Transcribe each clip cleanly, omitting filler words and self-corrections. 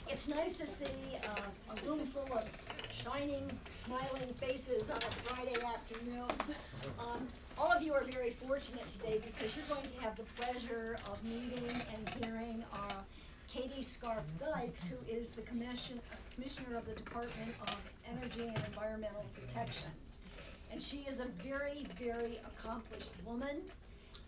It's nice to see a room full of shining, smiling faces on a Friday afternoon. All of you are very fortunate today because you're going to have the pleasure of meeting and hearing Katie Dykes, who is the Commissioner of the Department of Energy and Environmental Protection. And she is a very, very accomplished woman.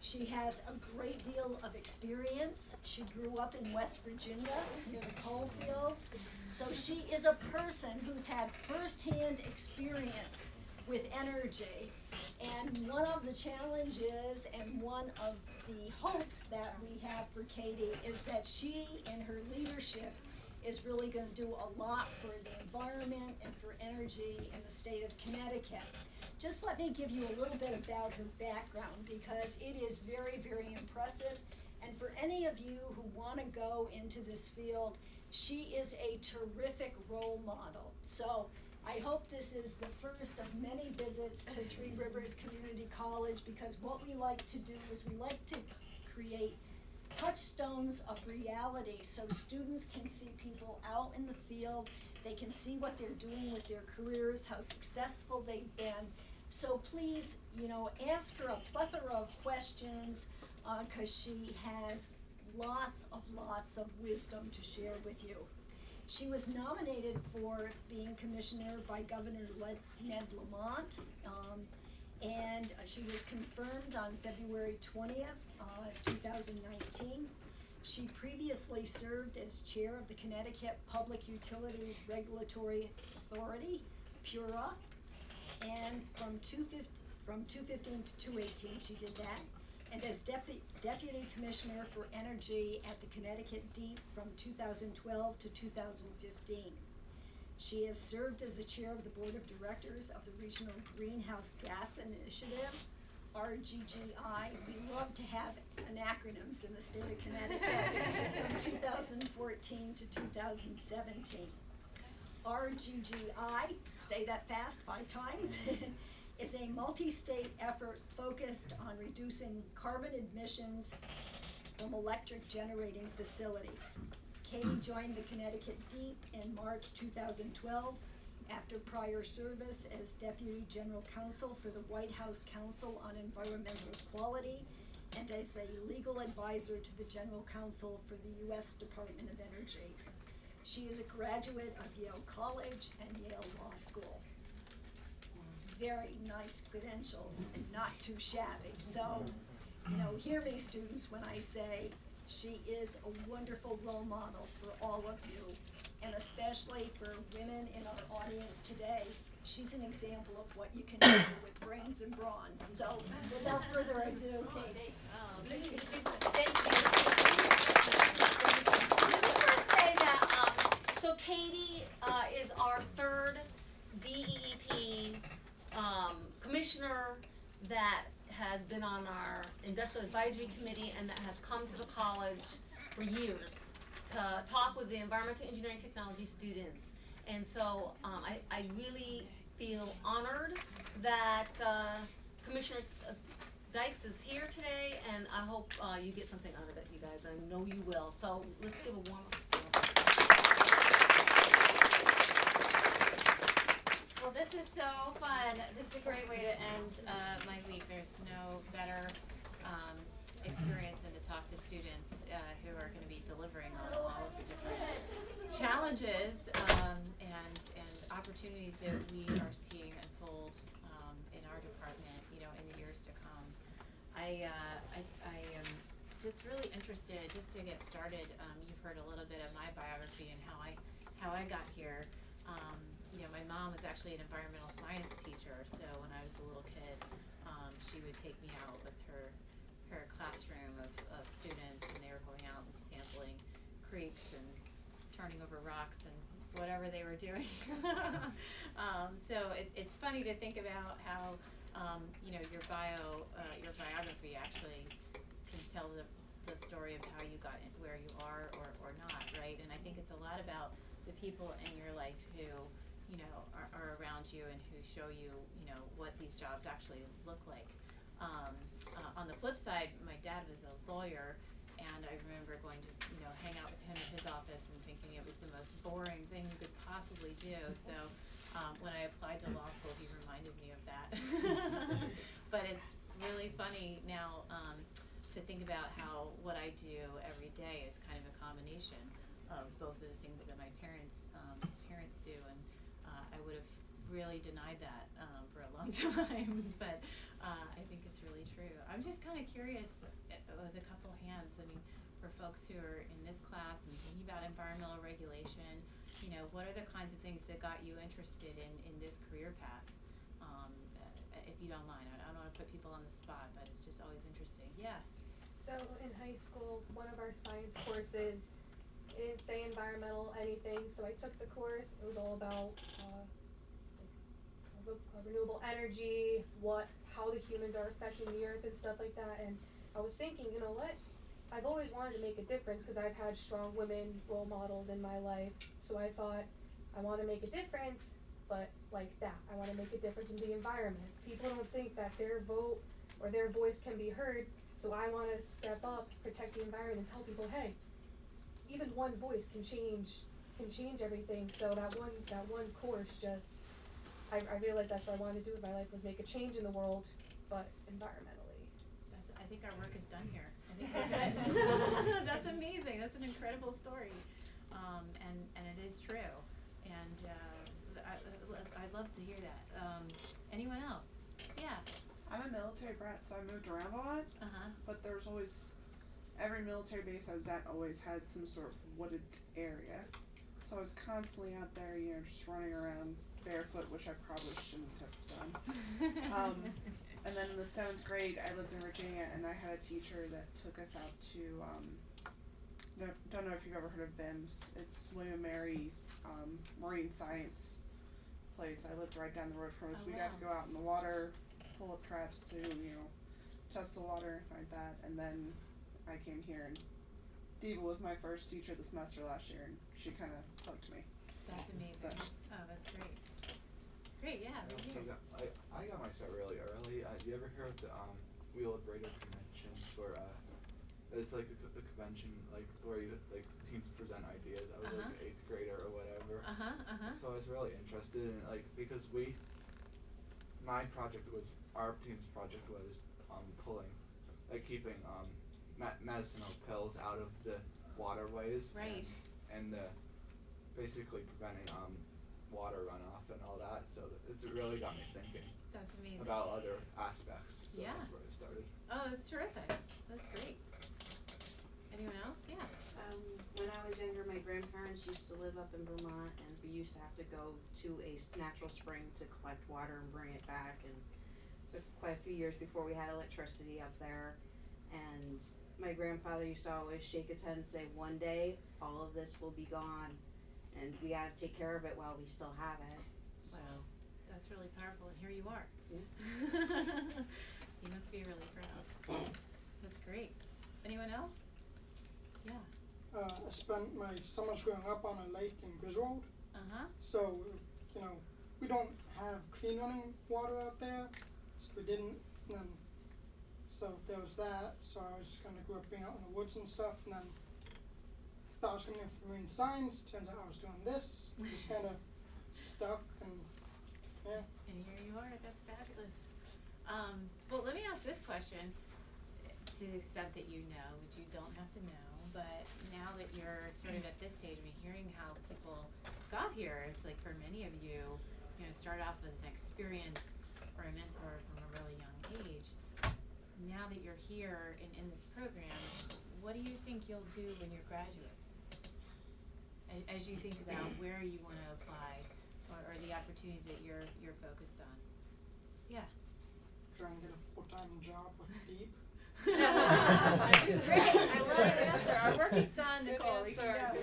She has a great deal of experience. She grew up in West Virginia near the coal fields. So she is a person who's had firsthand experience with energy. And one of the challenges and one of the hopes that we have for Katie is that she and her leadership is really going to do a lot for the environment and for energy in the state of Connecticut. Just let me give you a little bit about her background because it is very, very impressive. And for any of you who want to go into this field, she is a terrific role model. So I hope this is the first of many visits to Three Rivers Community College because what we like to do is we like to create touchstones of reality so students can see people out in the field, they can see what they're doing with their careers, how successful they've been. So please, ask her a plethora of questions because she has lots of wisdom to share with you. She was nominated for being commissioner by Governor Ned Lamont, and she was confirmed on February 20th, 2019. She previously served as chair of the Connecticut Public Utilities Regulatory Authority, PURA, and from 2015 to 2018 she did that, and as Deputy Commissioner for Energy at the Connecticut Deep from 2012 to 2015. She has served as the chair of the Board of Directors of the Regional Greenhouse Gas Initiative, RGGI. We love to have acronyms in the state of Connecticut from 2014 to 2017. RGGI, say that fast 5 times, is a multi-state effort focused on reducing carbon emissions from electric generating facilities. Katie joined the Connecticut Deep in March 2012 after prior service as Deputy General Counsel for the White House Council on Environmental Quality and as a legal advisor to the General Counsel for the U.S. Department of Energy. She is a graduate of Yale College and Yale Law School. Very nice credentials and not too shabby. So, hear me, students, when I say she is a wonderful role model for all of you, and especially for women in our audience today. She's an example of what you can do with brains and brawn. So, without further ado, Katie. Thank you. Let me first say that, so Katie is our third DEEP commissioner that has been on our industrial advisory committee and that has come to the college for years to talk with the environmental engineering technology students. And so I really feel honored that Commissioner Dykes is here today, and I hope you get something out of it, you guys. I know you will. So let's give a warm up. Well, this is so fun. This is a great way to end my week. There's no better experience than to talk to students who are going to be delivering on all of the different challenges and opportunities that we are seeing unfold in our department, in the years to come. I am just really interested, just to get started. You've heard a little bit of my biography and how I got here. My mom was actually an environmental science teacher, so when I was a little kid, she would take me out with her classroom of students, and they were going out and sampling creeks and turning over rocks and whatever they were doing. So it's funny to think about how your biography actually can tell the story of how you got where you are or not, right? And I think it's a lot about the people in your life who are around you and who show you, what these jobs actually look like. On the flip side, my dad was a lawyer, and I remember going to, hang out with him at his office and thinking it was the most boring thing you could possibly do. So when I applied to law school, he reminded me of that. But it's really funny now to think about how what I do every day is kind of a combination of both of the things that my parents do, and I would have really denied that for a long time, but I think it's really true. I'm just kind of curious with a couple hands, I mean, for folks who are in this class and thinking about environmental regulation, what are the kinds of things that got you interested in this career path? If you don't mind, I don't want to put people on the spot, but it's just always interesting. Yeah. So in high school, one of our science courses, it didn't say environmental anything, so I took the course. It was all about renewable energy, how the humans are affecting the earth and stuff like that. And I was thinking, you know what? I've always wanted to make a difference because I've had strong women role models in my life. So I thought, I want to make a difference, but like that. I want to make a difference in the environment. People don't think that their vote or their voice can be heard. So I want to step up, protect the environment, and tell people, hey, even one voice can change everything. So that one course just, I realized that's what I wanted to do with my life, was make a change in the world, but environmentally. I think our work is done here. I think we're good. That's amazing. That's an incredible story, and it is true. And I'd love to hear that. Anyone else? Yeah. I'm a military brat, so I moved around a lot. But there was always, every military base I was at always had some sort of wooded area. So I was constantly out there, just running around barefoot, which I probably shouldn't have done. And then in the 7th grade, I lived in Virginia, and I had a teacher that took us out to, don't know if you've ever heard of BIMS. It's William Mary's marine science place. I lived right down the road from us. We got to go out in the water, pull up traps to, test the water, like that. And then I came here, and Diva was my first teacher the semester last year, and she kind of hooked me. That's amazing. So. Oh, that's great. Great, yeah. So I got my start really early. You ever hear of the Wheel Grader Convention, where it's like the convention where teams present ideas. I was like an 8th grader or whatever. So I was really interested in it, because our team's project was pulling, keeping medicinal pills out of the waterways. Right. And basically preventing water runoff and all that, so it's really got me thinking. That's amazing. About other aspects, so Yeah. That's where it started. Oh, that's terrific. That's great. Anyone else? Yeah. When I was younger, my grandparents used to live up in Vermont, and we used to have to go to a natural spring to collect water and bring it back, and it took quite a few years before we had electricity up there. And my grandfather used to always shake his head and say, one day all of this will be gone, and we gotta take care of it while we still have it. So. Wow, that's really powerful, and here you are. Yeah. You must be really proud. That's great. Anyone else? Yeah. I spent my summers growing up on a lake in Griswold. So, we don't have clean running water out there, so we didn't, and so there was that. So I was kind of grew up being out in the woods and stuff, and then thought I was going to go for marine science. Turns out I was doing this. Just kind of stuck, and yeah. And here you are. That's fabulous. Well, let me ask this question to the extent that you know, which you don't have to know, but now that you're sort of at this stage, hearing how people got here, it's like for many of you, start off with an experience or a mentor from a really young age. Now that you're here in this program, what do you think you'll do when you're graduate? As you think about where you want to apply or the opportunities that you're focused on. Yeah. Try and get a full-time job with Deep. Great. I love your answer. Our work is done, Nicole. We can go.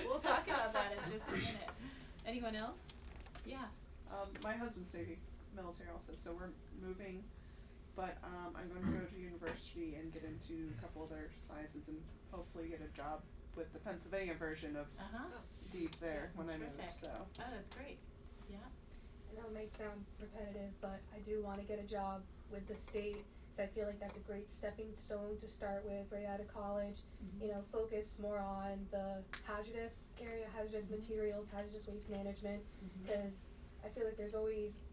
We'll talk about that in just a minute. Anyone else? Yeah. My husband's Navy military also, so we're moving, but I'm going to go to university and get into a couple other sciences and hopefully get a job with the Pennsylvania version of Deep there when I move. So. Oh, that's great. Yeah. I know it might sound repetitive, but I do want to get a job with the state, So I feel like that's a great stepping stone to start with right out of college. You know, focus more on the hazardous area, hazardous materials, hazardous waste management, because I feel like there's always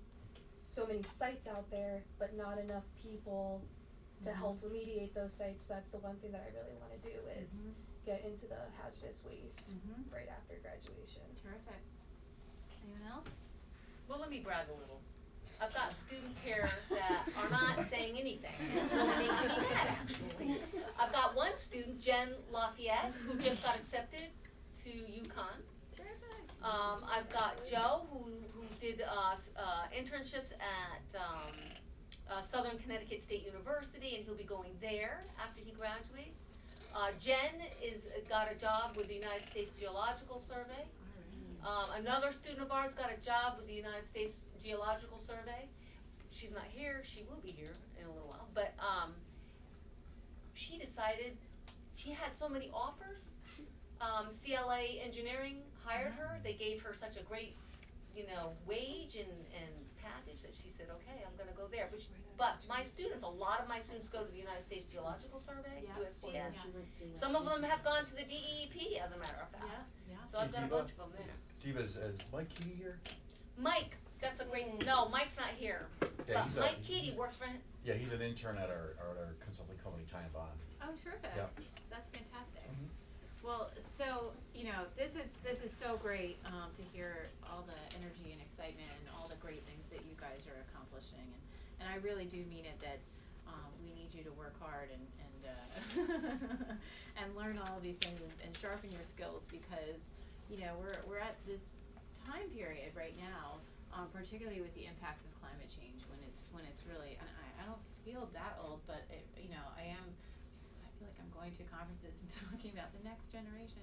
so many sites out there, but not enough people to help remediate those sites. So that's the one thing that I really want to do is get into the hazardous waste right after graduation. Terrific. Anyone else? Well, let me brag a little. I've got students here that are not saying anything. It's really making me mad, actually. I've got one student, Jen Lafayette, who just got accepted to UConn. Terrific. I've got Joe, who did internships at Southern Connecticut State University, and he'll be going there after he graduates. Jen got a job with the United States Geological Survey. Another student of ours got a job with the United States Geological Survey. She's not here, she will be here in a little while, but she decided she had so many offers. CLA Engineering hired her. They gave her such a great, wage and package that she said, okay, I'm gonna go there. But my students, a lot of my students go to the United States Geological Survey, USGS. Some of them have gone to the DEEP, as a matter of fact. So I've got a bunch of them there. Diva, is Mike Keaty here? Mike, that's a great, no, Mike's not here. Yeah, But Mike Keaty works for him. Yeah, he's an intern at our consulting company, Time Bond. Oh, terrific. Yep. That's fantastic. Well, so, this is so great to hear all the energy and excitement and all the great things that you guys are accomplishing. And I really do mean it that we need you to work hard and and learn all of these things and sharpen your skills, because we're at this time period right now, particularly with the impacts of climate change, when it's really, and I don't feel that old, but I feel like I'm going to conferences and talking about the next generation.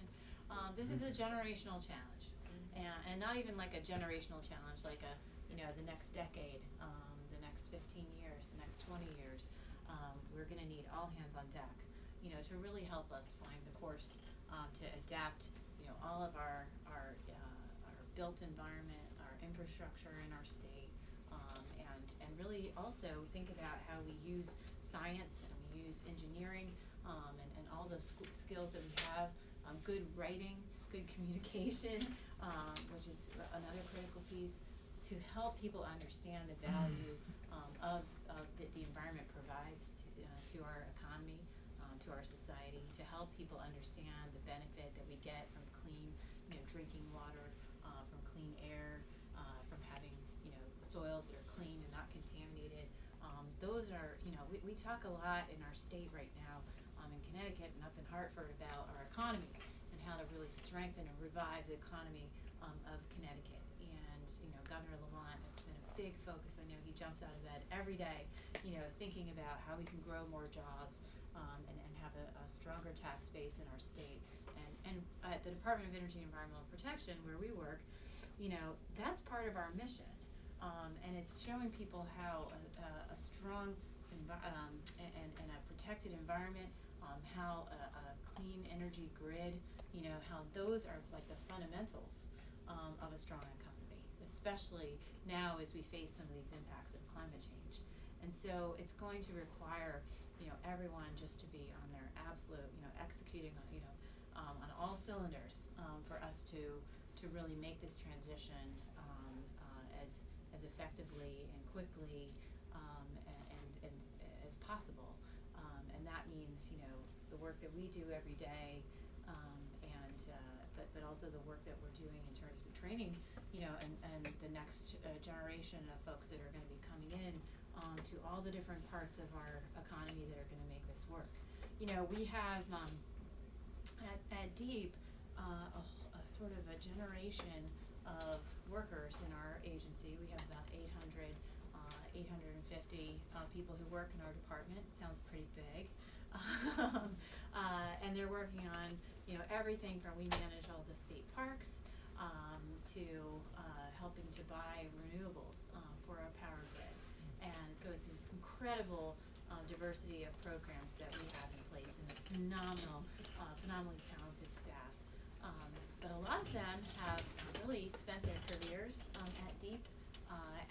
This is a generational challenge, and not even like a generational challenge, like the next decade, the next 15 years, the next 20 years. We're going to need all hands on deck, to really help us find the course to adapt, all of our built environment, our infrastructure in our state, and really also think about how we use science and we use engineering, and all the skills that we have, good writing, good communication, which is another critical piece, to help people understand the value of the environment provides to our economy, to our society, to help people understand the benefit that we get from clean, drinking water, from clean air, from having, soils that are clean and not contaminated. Those are, we talk a lot in our state right now, in Connecticut and up in Hartford, about our economy and how to really strengthen and revive the economy of Connecticut. And Governor Lamont, it's been a big focus. I know he jumps out of bed every day, thinking about how we can grow more jobs, and have a stronger tax base in our state. And at the Department of Energy and Environmental Protection, where we work, that's part of our mission. And it's showing people how a strong and a protected environment, how a clean energy grid, how those are like the fundamentals of a strong economy, especially now as we face some of these impacts of climate change. And so it's going to require, everyone just to be on their absolute, executing on all cylinders, for us to really make this transition as effectively and quickly and as possible. And that means, the work that we do every day, but also the work that we're doing in terms of training, and the next generation of folks that are going to be coming in to all the different parts of our economy that are going to make this work. We have at DEEP a sort of a generation of workers in our agency. We have about 850 people who work in our department. Sounds pretty big. And they're working on, everything from, we manage all the state parks, to helping to buy renewables for our power grid. And so it's an incredible diversity of programs that we have in place, and a phenomenally talented staff. But a lot of them have really spent their careers at DEEP,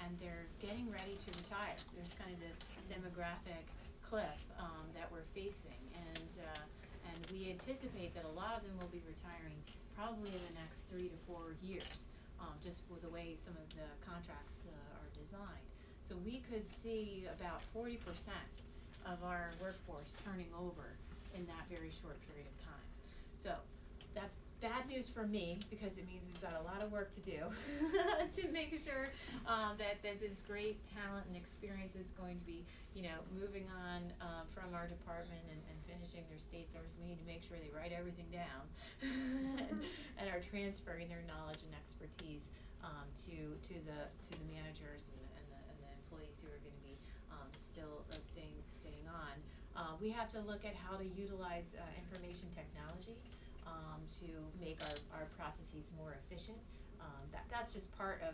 and they're getting ready to retire. There's kind of this demographic cliff that we're facing, and we anticipate that a lot of them will be retiring probably in the next 3 to 4 years, just with the way some of the contracts are designed. So we could see about 40% of our workforce turning over in that very short period of time. So that's bad news for me, because it means we've got a lot of work to do to make sure that this great talent and experience is going to be, moving on from our department and finishing their state service. We need to make sure they write everything down and are transferring their knowledge and expertise to the managers and the employees who are going to be still staying on. We have to look at how to utilize information technology to make our processes more efficient. That's just part of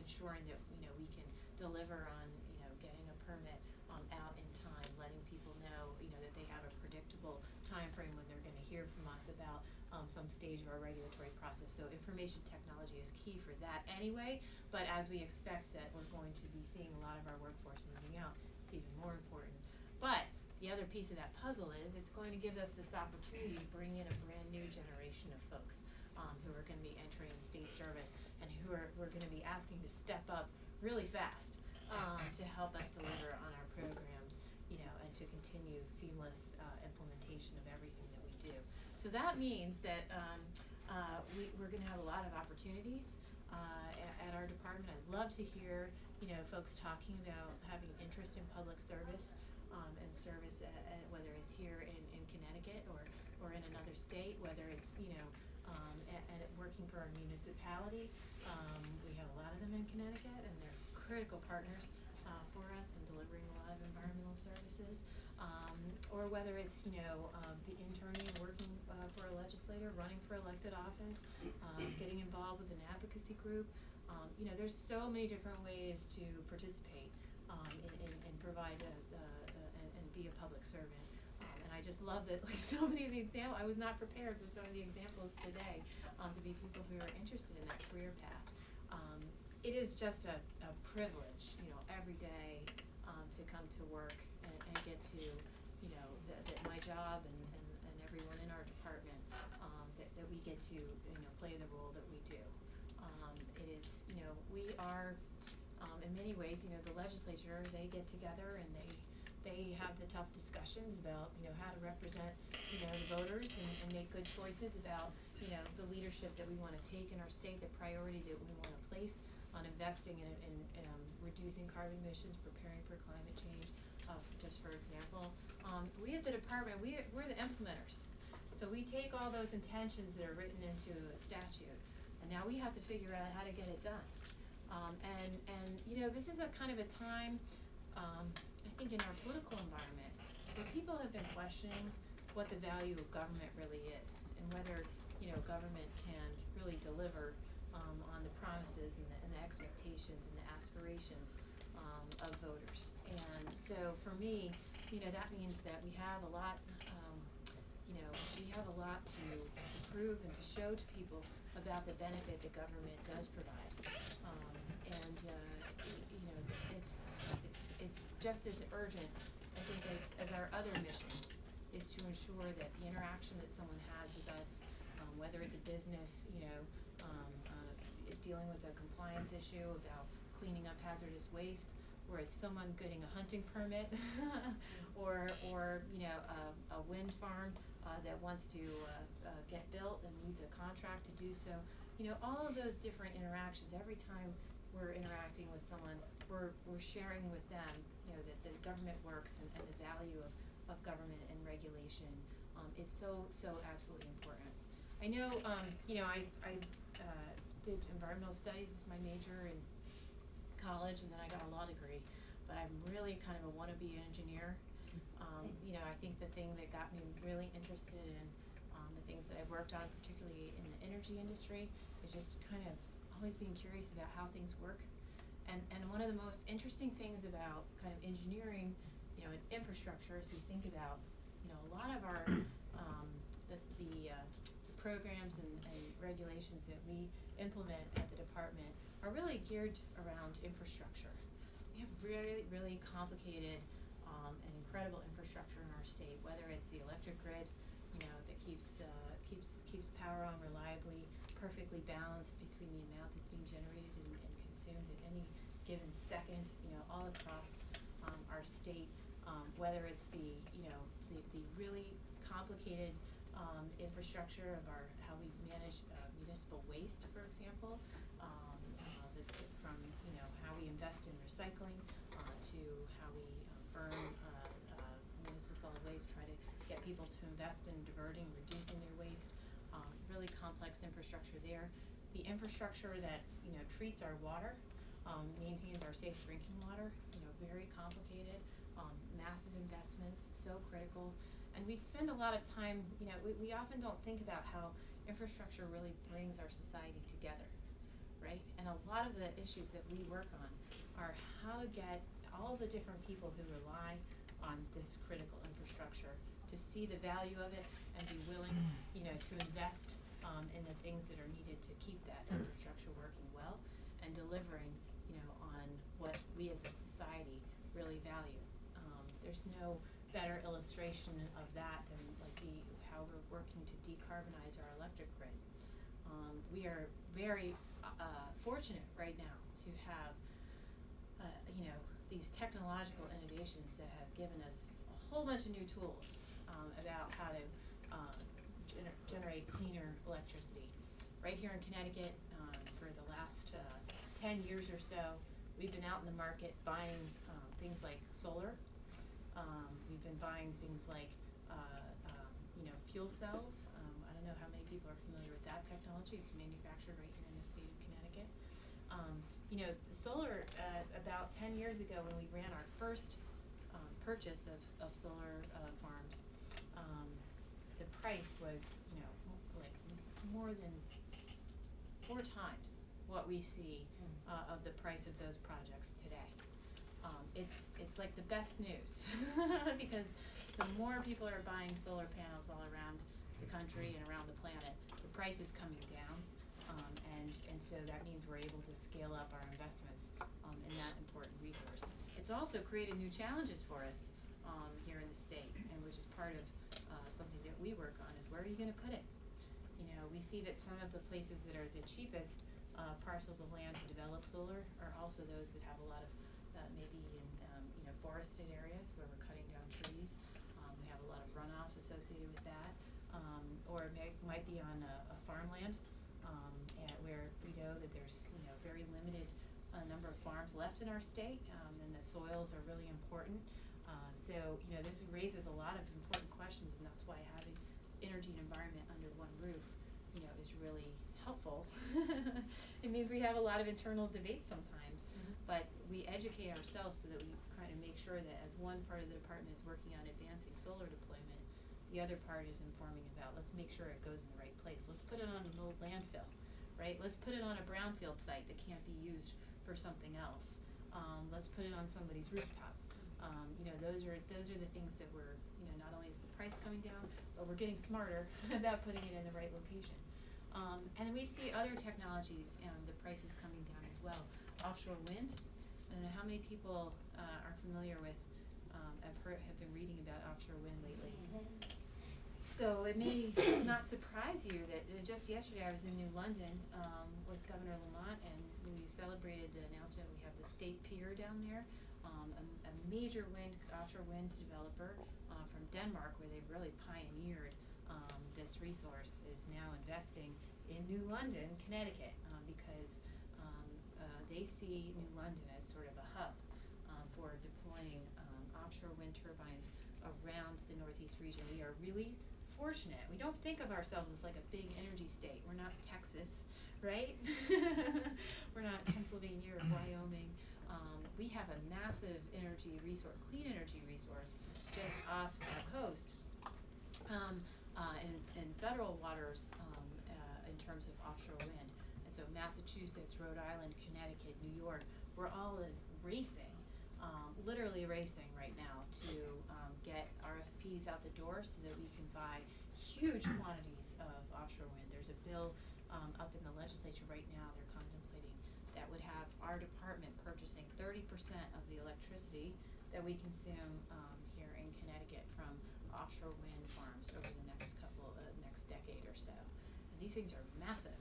ensuring that we can deliver on getting a permit out in time, letting people know that they have a predictable time frame when they're going to hear from us about some stage of our regulatory process. So information technology is key for that anyway, but as we expect that we're going to be seeing a lot of our workforce moving out, it's even more important. But the other piece of that puzzle is it's going to give us this opportunity to bring in a brand new generation of folks who are going to be entering state service and who we're going to be asking to step up really fast to help us deliver on our programs, and to continue seamless implementation of everything that we do. So that means that we're going to have a lot of opportunities at our department. I'd love to hear folks talking about having interest in public service. And service, whether it's here in Connecticut or in another state, whether it's and working for our municipality. We have a lot of them in Connecticut, and they're critical partners for us in delivering a lot of environmental services. Or whether it's be interning, working for a legislator, running for elected office, getting involved with an advocacy group. There's so many different ways to participate and provide and be a public servant. And I just love that, so many of the examples, I was not prepared for some of the examples today, to be people who are interested in that career path. It is just a privilege, every day, to come to work and get to, that my job and everyone in our department, that we get to, play the role that we do. It is, we are, in many ways, the legislature, they get together and they have the tough discussions about, how to represent, the voters and make good choices about, the leadership that we want to take in our state, the priority that we want to place on investing in reducing carbon emissions, preparing for climate change, just for example. We at the department, we're the implementers. So we take all those intentions that are written into a statute, and now we have to figure out how to get it done. This is a kind of a time, I think, in our political environment where people have been questioning what the value of government really is, and whether government can really deliver on the promises and the expectations and the aspirations of voters. And so for me, that means that we have a lot, we have a lot to prove and to show to people about the benefit that government does provide. It's just as urgent, I think, as our other missions, is to ensure that the interaction that someone has with us, whether it's a business, dealing with a compliance issue about cleaning up hazardous waste, or it's someone getting a hunting permit, or a wind farm that wants to get built and needs a contract to do so. All of those different interactions, every time we're interacting with someone, we're sharing with them, that the government works and the value of government and regulation is so absolutely important. I know, I did environmental studies as my major in college, and then I got a law degree, but I'm really kind of a wannabe engineer. I think the thing that got me really interested in the things that I've worked on, particularly in the energy industry, is just kind of always being curious about how things work. And one of the most interesting things about kind of engineering, and infrastructure, as we think about, a lot of our the programs and regulations that we implement at the department are really geared around infrastructure. We have really, really complicated an incredible infrastructure in our state, whether it's the electric grid, that keeps power on reliably, perfectly balanced between the amount that's being generated and consumed at any given second, all across our state, whether it's the really complicated infrastructure of how we manage municipal waste, for example, from how we invest in recycling to how we burn municipal solid waste, try to get people to invest in diverting, reducing their waste. Really complex infrastructure there. The infrastructure that treats our water, maintains our safe drinking water, very complicated, massive investments, so critical. And we spend a lot of time, we often don't think about how infrastructure really brings our society together, right? And a lot of the issues that we work on are how to get all the different people who rely on this critical infrastructure to see the value of it and be willing, to invest in the things that are needed to keep that infrastructure working well and delivering, on what we as a society really value. There's no better illustration of that than how we're working to decarbonize our electric grid. We are very fortunate right now to have, these technological innovations that have given us a whole bunch of new tools about how to generate cleaner electricity. Right here in Connecticut, for the last 10 years or so, we've been out in the market buying things like solar. We've been buying things like, fuel cells. I don't know how many people are familiar with that technology. It's manufactured right here in the state of Connecticut. The solar, about 10 years ago when we ran our first purchase of solar farms, the price was, like more than 4 times what we see of the price of those projects today. It's like the best news because the more people are buying solar panels all around the country and around the planet, the price is coming down, and so that means we're able to scale up our investments in that important resource. It's also created new challenges for us here in the state, and which is part of something that we work on is where are you going to put it? We see that some of the places that are the cheapest parcels of land to develop solar are also those that have a lot of maybe in forested areas where we're cutting down trees. We have a lot of runoff associated with that, or it might be on a farmland where we know that there's very limited number of farms left in our state, and the soils are really important. So this raises a lot of important questions, and that's why having energy and environment under one roof is really helpful. It means we have a lot of internal debates sometimes, but we educate ourselves so that we kind of make sure that as one part of the department is working on advancing solar deployment, the other part is informing about let's make sure it goes in the right place. Let's put it on an old landfill, right? Let's put it on a brownfield site that can't be used for something else. Let's put it on somebody's rooftop. Those are the things that we're, not only is the price coming down, but we're getting smarter about putting it in the right location. And we see other technologies and the prices coming down as well. Offshore wind. I don't know how many people are familiar with, have been reading about offshore wind lately. So it may not surprise you that just yesterday I was in New London with Governor Lamont, and we celebrated the announcement. We have the State Pier down there, a major offshore wind developer from Denmark, where they've really pioneered this resource, is now investing in New London, Connecticut, because they see New London as sort of a hub for deploying offshore wind turbines around the Northeast region. We are really fortunate. We don't think of ourselves as like a big energy state. We're not Texas, right? We're not Pennsylvania or Wyoming. We have a massive energy resource, clean energy resource, just off our coast, in federal waters, in terms of offshore wind. And so Massachusetts, Rhode Island, Connecticut, New York, we're all racing, literally racing right now to get RFPs out the door so that we can buy huge quantities of offshore wind. There's a bill up in the legislature right now they're contemplating that would have our department purchasing 30% of the electricity that we consume here in Connecticut from offshore wind farms over the next decade or so. And these things are massive,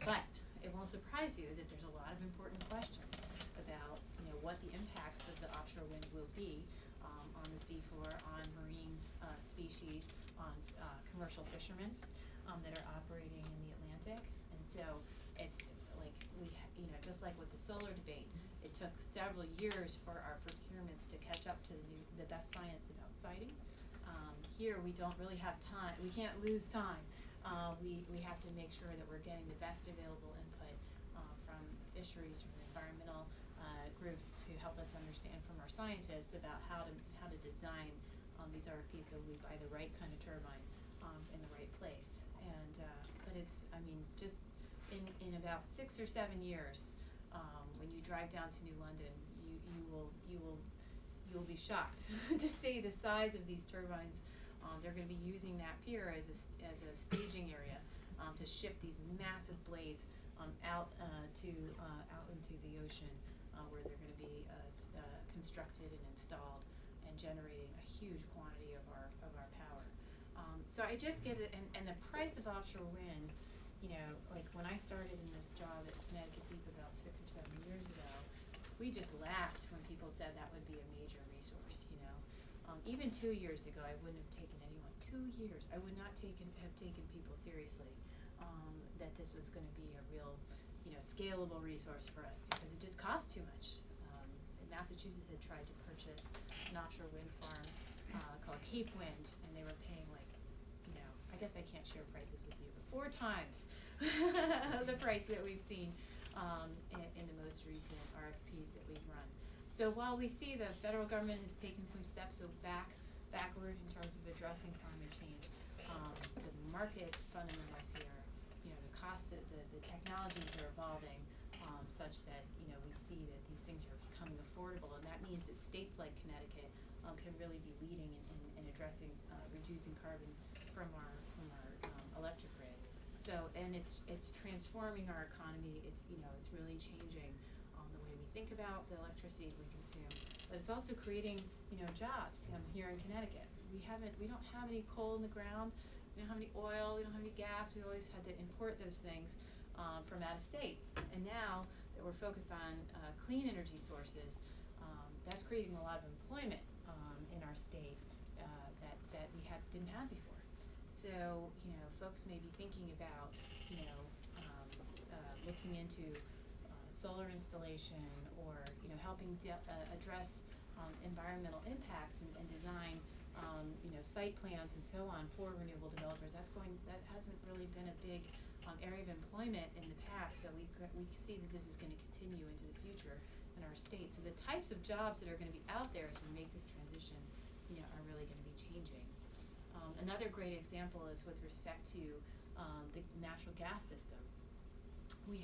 but it won't surprise you that there's a lot of important questions about what the impacts of the offshore wind will be on the seafloor, on marine species, on commercial fishermen that are operating in the Atlantic. And so it's like just like with the solar debate, it took several years for our procurements to catch up to the best science about siting. Here we don't really have time. We can't lose time. We have to make sure that we're getting the best available input from fisheries, from the environmental groups to help us understand from our scientists about how to design these RFPs so we buy the right kind of turbine in the right place. And but it's, I mean, just in about 6 or 7 years, when you drive down to New London, you will be shocked to see the size of these turbines. They're going to be using that pier as a staging area to ship these massive blades out into the ocean, where they're going to be constructed and installed and generating a huge quantity of our power. So I just get it, and the price of offshore wind, like when I started in this job at Connecticut Deep about 6 or 7 years ago, we just laughed when people said that would be a major resource. Even 2 years ago, I wouldn't have taken anyone. 2 years, I would not have taken people seriously that this was going to be a real, scalable resource for us, because it just cost too much. Massachusetts had tried to purchase an offshore wind farm called Cape Wind, and they were paying I guess I can't share prices with you, but 4 times the price that we've seen in the most recent RFPs that we've run. So while we see the federal government has taken some steps backward in terms of addressing climate change, the market fundamentals here, the cost that the technologies are evolving such that we see that these things are becoming affordable, and that means that states like Connecticut can really be leading in addressing reducing carbon from our electric grid. So, and it's transforming our economy. It's it's really changing the way we think about the electricity we consume. But it's also creating jobs here in Connecticut. We don't have any coal in the ground. We don't have any oil. We don't have any gas. We always had to import those things from out of state. And now that we're focused on clean energy sources, that's creating a lot of employment in our state that we didn't have before. So, folks may be thinking about, looking into solar installation or, helping address environmental impacts and design, site plans and so on for renewable developers. That hasn't really been a big area of employment in the past, but we see that this is going to continue into the future in our state. So the types of jobs that are going to be out there as we make this transition, are really going to be changing. Another great example is with respect to the natural gas system. We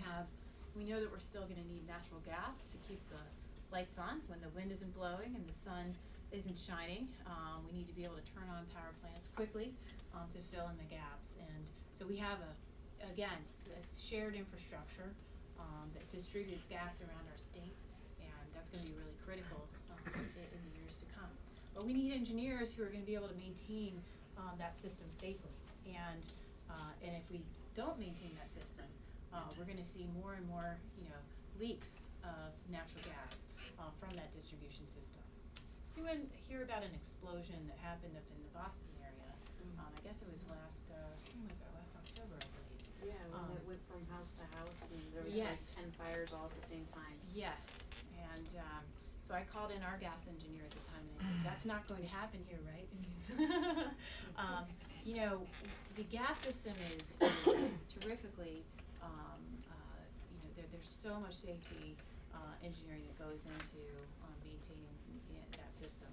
know that we're still going to need natural gas to keep the lights on when the wind isn't blowing and the sun isn't shining. We need to be able to turn on power plants quickly to fill in the gaps. And so we have a shared infrastructure that distributes gas around our state, and that's going to be really critical in the years to come. But we need engineers who are going to be able to maintain that system safely. And if we don't maintain that system, we're going to see more and more, leaks of natural gas from that distribution system. So you hear about an explosion that happened up in the Boston area. I guess it was last October, I believe. Yeah, when it went from house to house, and there was Yes. like 10 fires all at the same time. Yes, and so I called in our gas engineer at the time and I said, that's not going to happen here, right? The gas system is terrifically, there's so much safety engineering that goes into maintaining that system.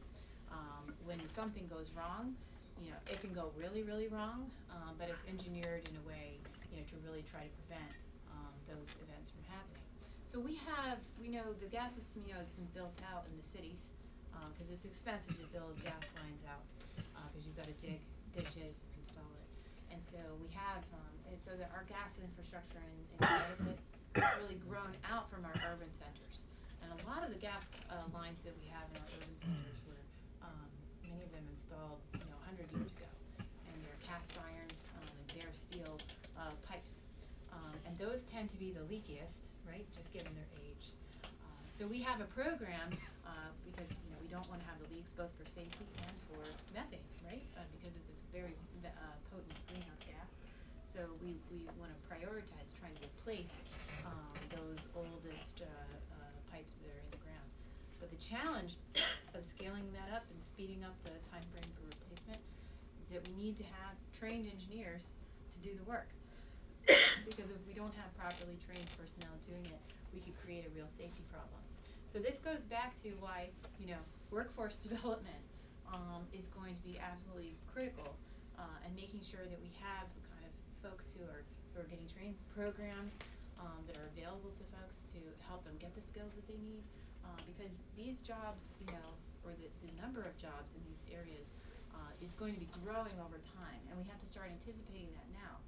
When something goes wrong, it can go really, really wrong, but it's engineered in a way, to really try to prevent those events from happening. So we know the gas system, it's been built out in the cities, because it's expensive to build gas lines out, because you've got to dig ditches and install it. And so we have, and so that our gas infrastructure in Connecticut has really grown out from our urban centers. And a lot of the gas lines that we have in our urban centers were many of them installed 100 years ago, and they're cast iron and bare steel pipes, and those tend to be the leakiest, right? Just given their age. So we have a program because we don't want to have the leaks both for safety and for methane, right? Because it's a very potent greenhouse gas. So we want to prioritize trying to replace those oldest pipes that are in the ground. But the challenge of scaling that up and speeding up the time frame for replacement is that we need to have trained engineers to do the work. Because if we don't have properly trained personnel doing it, we could create a real safety problem. So this goes back to why workforce development is going to be absolutely critical, and making sure that we have the kind of folks who are getting trained programs that are available to folks to help them get the skills that they need, because these jobs, or the number of jobs in these areas is going to be growing over time, and we have to start anticipating that now,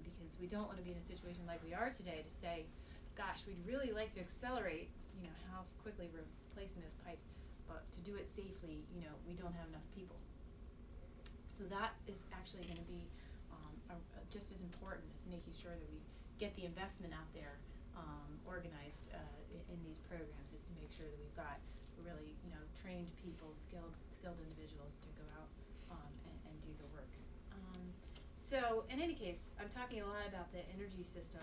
because we don't want to be in a situation like we are today to say, gosh, we'd really like to accelerate how quickly we're replacing those pipes, but to do it safely, we don't have enough people. So that is actually going to be just as important as making sure that we get the investment out there organized in these programs, is to make sure that we've got really trained people, skilled individuals to go out and do the work. So in any case, I'm talking a lot about the energy system.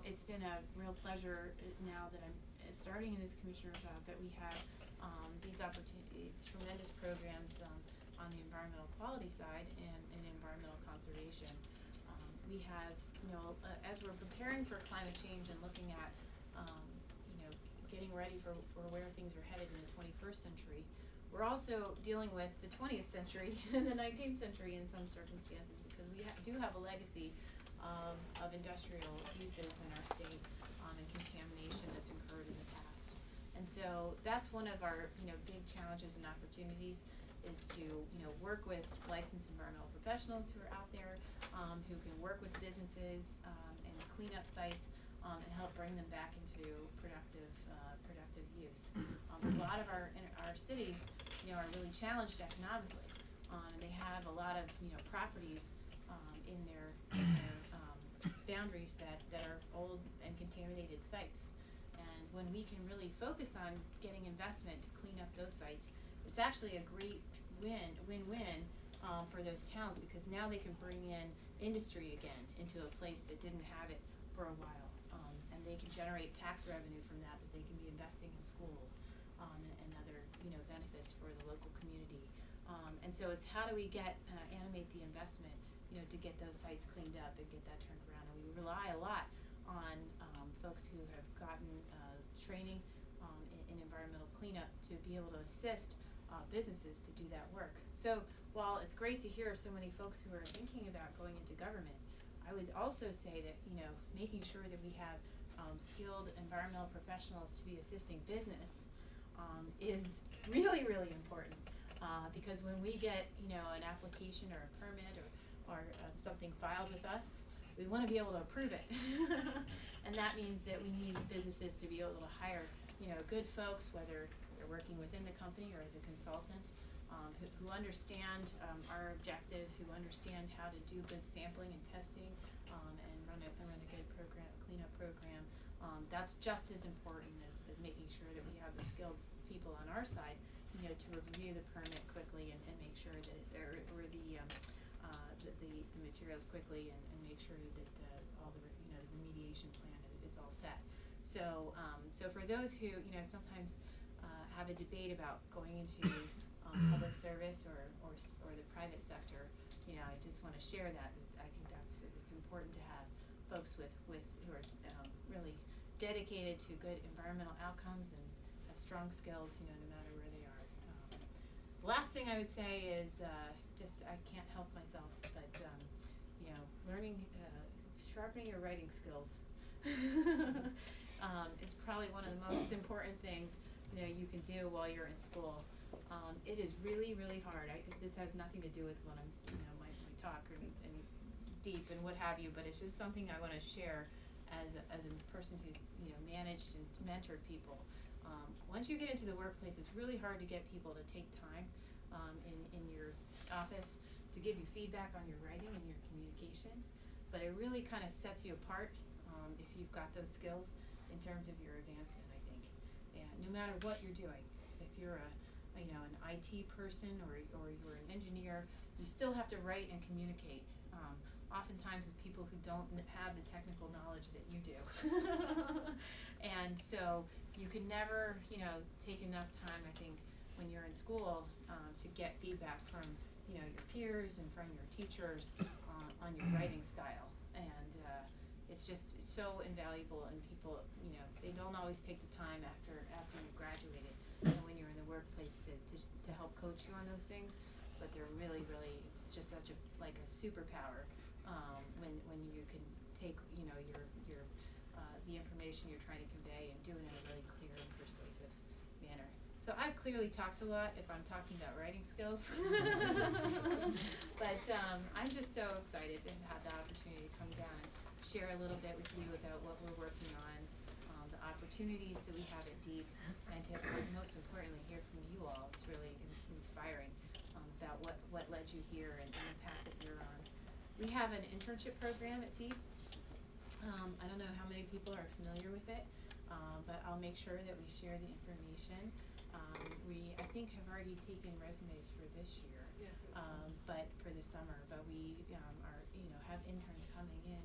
It's been a real pleasure now that I'm starting in this commissioner job that we have these opportunities, tremendous programs on the environmental quality side and environmental conservation. We have, as we're preparing for climate change and looking at, getting ready for where things are headed in the 21st century, we're also dealing with the 20th century and the 19th century in some circumstances, because we do have a legacy of industrial uses in our state and contamination that's occurred in the past. And so that's one of our big challenges and opportunities, is to work with licensed environmental professionals who are out there, who can work with businesses and clean up sites and help bring them back into productive use. A lot of our cities are really challenged economically, and they have a lot of properties in their boundaries that are old and contaminated sites. And when we can really focus on getting investment to clean up those sites, it's actually a great win-win for those towns, because now they can bring in industry again into a place that didn't have it for a while, and they can generate tax revenue from that they can be investing in schools and other benefits for the local community. And so it's how do we animate the investment to get those sites cleaned up and get that turned around. And we rely a lot on folks who have gotten training in environmental cleanup to be able to assist businesses to do that work. So while it's great to hear so many folks who are thinking about going into government, I would also say that making sure that we have skilled environmental professionals to be assisting business is really, really important, because when we get an application or a permit or something filed with us, we want to be able to approve it. And that means that we need businesses to be able to hire good folks, whether they're working within the company or as a consultant, who understand our objective, who understand how to do good sampling and testing, and run a good program, cleanup program. That's just as important as making sure that we have the skilled people on our side, to review the permit quickly and make sure that the materials quickly and make sure that all the the remediation plan is all set. So for those who sometimes have a debate about going into public service or the private sector, I just want to share that. I think it's important to have folks who are really dedicated to good environmental outcomes and have strong skills, no matter where they are. The last thing I would say is I can't help myself, but learning, sharpening your writing skills is probably one of the most important things you can do while you're in school. It is really, really hard. This has nothing to do with what I'm, my talk and deep and what have you, but it's just something I want to share as a person who's, you know, managed and mentored people, once you get into the workplace, it's really hard to get people to take time in your office to give you feedback on your writing and your communication. But it really kind of sets you apart if you've got those skills in terms of your advancement, I think. And no matter what you're doing, if you're an IT person or you're an engineer, you still have to write and communicate. Oftentimes with people who don't have the technical knowledge that you do. And so you can never, you know, take enough time, I think, when you're in school to get feedback from, you know, your peers and from your teachers on your writing style. And it's just so invaluable, and people, you know, they don't always take the time after you've graduated, you know, when you're in the workplace to help coach you on those things. But they're really, it's just such a superpower when you can take, you know, your the information you're trying to convey and do it in a really clear and persuasive manner. So I've clearly talked a lot if I'm talking about writing skills. But I'm just so excited to have the opportunity to come down and share a little bit with you about what we're working on, the opportunities that we have at DEEP, and to most importantly hear from you all. It's really inspiring about what led you here and the path that you're on. We have an internship program at DEEP. I don't know how many people are familiar with it, but I'll make sure that we share the information. We, I think, have already taken resumes for this year, but for the summer. But we are, you know, have interns coming in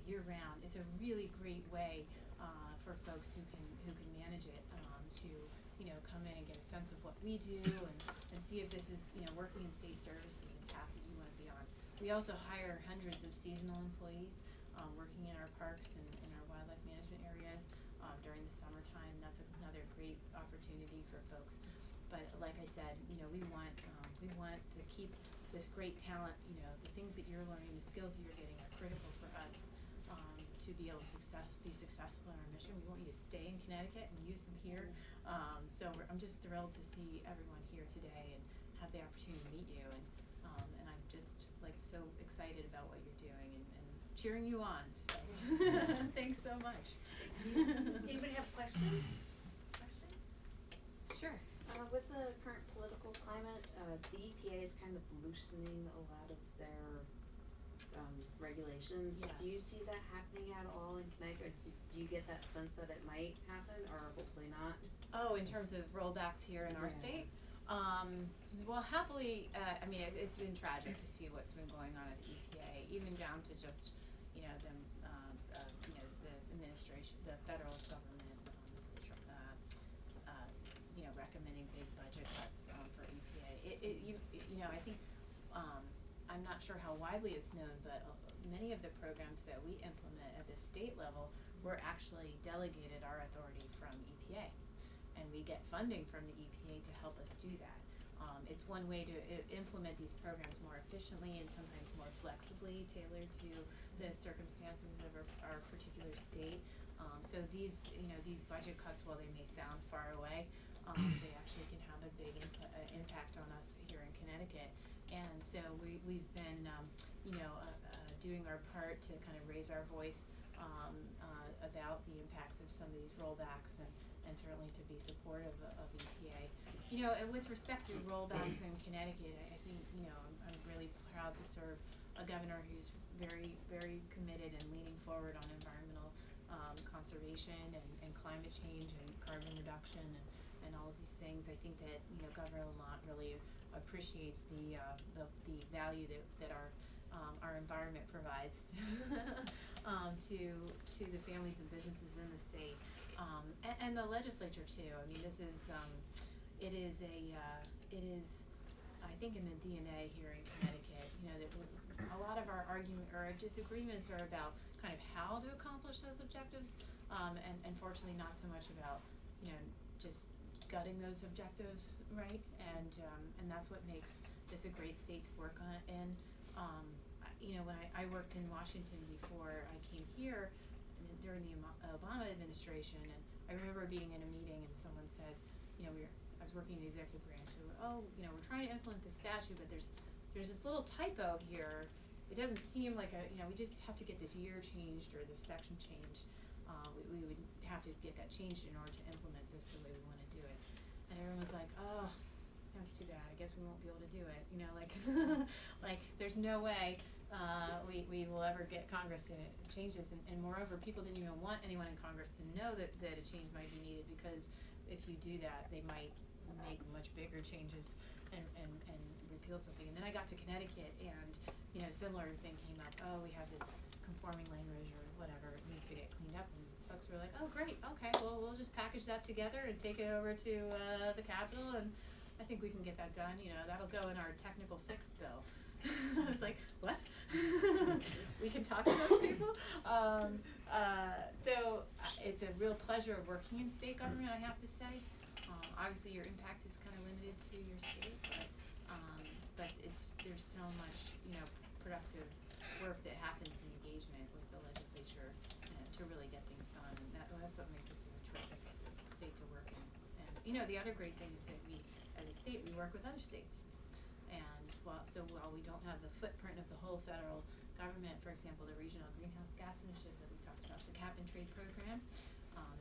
year round. It's a really great way for folks who can manage it to, you know, come in and get a sense of what we do and see if this is, you know, working in state services and path that you want to be on. We also hire hundreds of seasonal employees working in our parks and in our wildlife management areas during the summertime. That's another great opportunity for folks. But like I said, you know, we want to keep this great talent. You know, the things that you're learning, the skills that you're getting are critical for us to be able to be successful in our mission. We want you to stay in Connecticut and use them here. So I'm just thrilled to see everyone here today and have the opportunity to meet you. And I'm just like so excited about what you're doing and cheering you on. So thanks so much. Anybody have questions? Sure. With the current political climate, the EPA is kind of loosening a lot of their regulations. Yes. Do you see that happening at all in Connecticut? Do you get that sense that it might happen, or hopefully not? Oh, in terms of rollbacks here in our state? Well, happily, I mean, it's been tragic to see what's been going on at the EPA, even down to just, you know, them, you know, the administration, the federal government, you know, recommending big budget cuts for EPA. You know, I think, I'm not sure how widely it's known, but many of the programs that we implement at the state level were actually delegated our authority from EPA. And we get funding from the EPA to help us do that. It's one way to implement these programs more efficiently and sometimes more flexibly tailored to the circumstances of our particular state. So these, you know, these budget cuts, while they may sound far away, they actually can have a big impact on us here in Connecticut. And so we've been, you know, doing our part to kind of raise our voice about the impacts of some of these rollbacks and certainly to be supportive of EPA. You know, and with respect to rollbacks in Connecticut, I think, you know, I'm really proud to serve a governor who's very, very committed and leaning forward on environmental conservation and climate change and carbon reduction and all of these things. I think that, you know, Governor Lamont really appreciates the value that our environment provides to the families and businesses in the state, and the legislature too. I mean, this is it is I think in the DNA here in Connecticut, you know, that a lot of our argument or our disagreements are about kind of how to accomplish those objectives, and fortunately not so much about, you know, just gutting those objectives, right? And that's what makes this a great state to work on in. You know, when I worked in Washington before I came here during the Obama administration, and I remember being in a meeting and someone said, you know, I was working in the executive branch, so, oh, you know, we're trying to implement this statute, but there's this little typo here, it doesn't seem like we just have to get this year changed or this section changed. We would have to get that changed in order to implement this the way we want to do it. And everyone was like, oh, that's too bad. I guess we won't be able to do it. Like there's no way we will ever get Congress to change this. And moreover, people didn't even want anyone in Congress to know that a change might be needed, because if you do that, they might make much bigger changes and repeal something. And then I got to Connecticut, and similar thing came up. Oh, we have this conforming language or whatever, it needs to get cleaned up. And folks were like, oh great, okay, well we'll just package that together and take it over to the Capitol, and I think we can get that done. That'll go in our technical fix bill. I was like, what? We can talk to those people? So it's a real pleasure working in state government, I have to say. Obviously your impact is kind of limited to your state, but there's so much productive work that happens in engagement with the legislature to really get things done, and that's what makes this a terrific state to work in. And the other great thing is that we, as a state, we work with other states. And while we don't have the footprint of the whole federal government, for example, the regional greenhouse gas initiative that we talked about, the cap and trade program,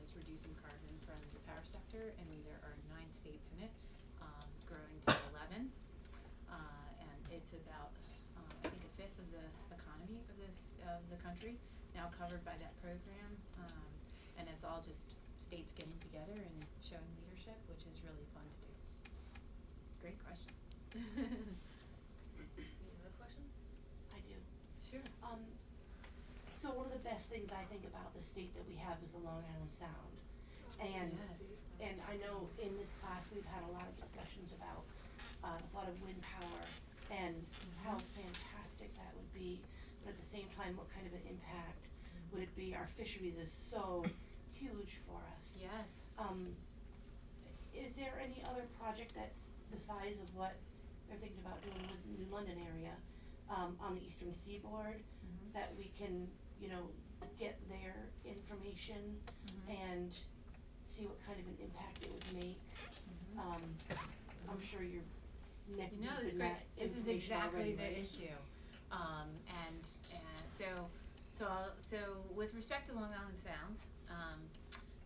is reducing carbon from the power sector, and there are 9 states in it, growing to 11, and it's about I think a fifth of the economy of the country now covered by that program, and it's all just states getting together and showing leadership, which is really fun to do. Great question. Any other question? I do. Sure. So one of the best things I think about the state that we have is the Long Island Sound. And Yes. and I know in this class we've had a lot of discussions about the thought of wind power and how fantastic that would be, but at the same time, what kind of an impact would it be? Our fisheries is so huge for us. Yes. Is there any other project that's the size of what they're thinking about doing with the New London area, on the eastern seaboard, that we can, get their information and see what kind of an impact it would make? I'm sure you're neck deep It's in great. that This is information exactly already, the right? issue. And so with respect to Long Island Sound,